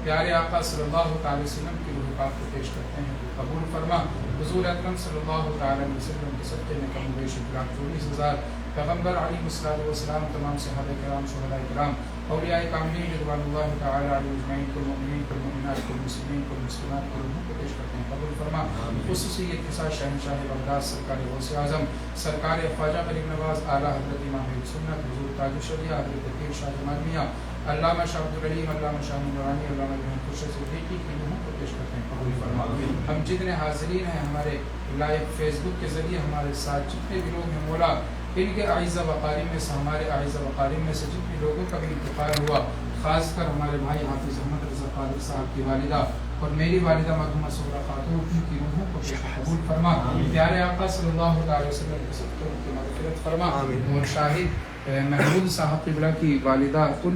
پیارے آقا صلی اللہ تعالی وسلم کی روح پاک کو پیش کرتے ہیں، تو قبول فرما. حضور اکرم صلی اللہ تعالی وسلم کے صدقے میں کم و بیش 1,40,000 پیغمبر علیہ السلام، تمام صحابہ کرام، شہداء کرام، اولیاء کاملین رضوان اللہ تعالی علیہم اجمعین، کل مؤمنین، کل مؤمنات، کل مسلمین، کل مسلمات کی روحوں کو پیش کرتے ہیں، قبول فرما. خصوصیت کے ساتھ شہنشاہ بغداد سرکار غوث اعظم سرکار خواجہ غریب نواز اعلیٰ حضرت امام اہل سنت حضور تاج الشریعہ حضرت پیر شاہ جمال میاں، علامہ شاہ عبدالعلیم، علامہ شاہ نورانی، علامہ ابن خورشید صدیقی کی روحوں کو پیش کرتے ہیں، قبول فرما. ہم جتنے حاضرین ہیں ہمارے لائیو فیس بک کے ذریعے، ہمارے ساتھ جتنے بھی لوگ ہیں مولا، ان کے اعزہ وقارب میں سے، ہمارے اعزہ وقارب میں سے جن بھی لوگوں کا بھی انتقال ہوا، خاص کر ہمارے بھائی حافظ احمد رضا قادری صاحب کی والدہ اور میری والدہ مرحومہ سہرا خاتون، ان کی روحوں کو قبول فرما. پیارے آقا صلی اللہ علیہ وسلم کے صدقے ان کی مغفرت فرما. اور شاہد محمود صاحب قبلہ کی والدہ، ان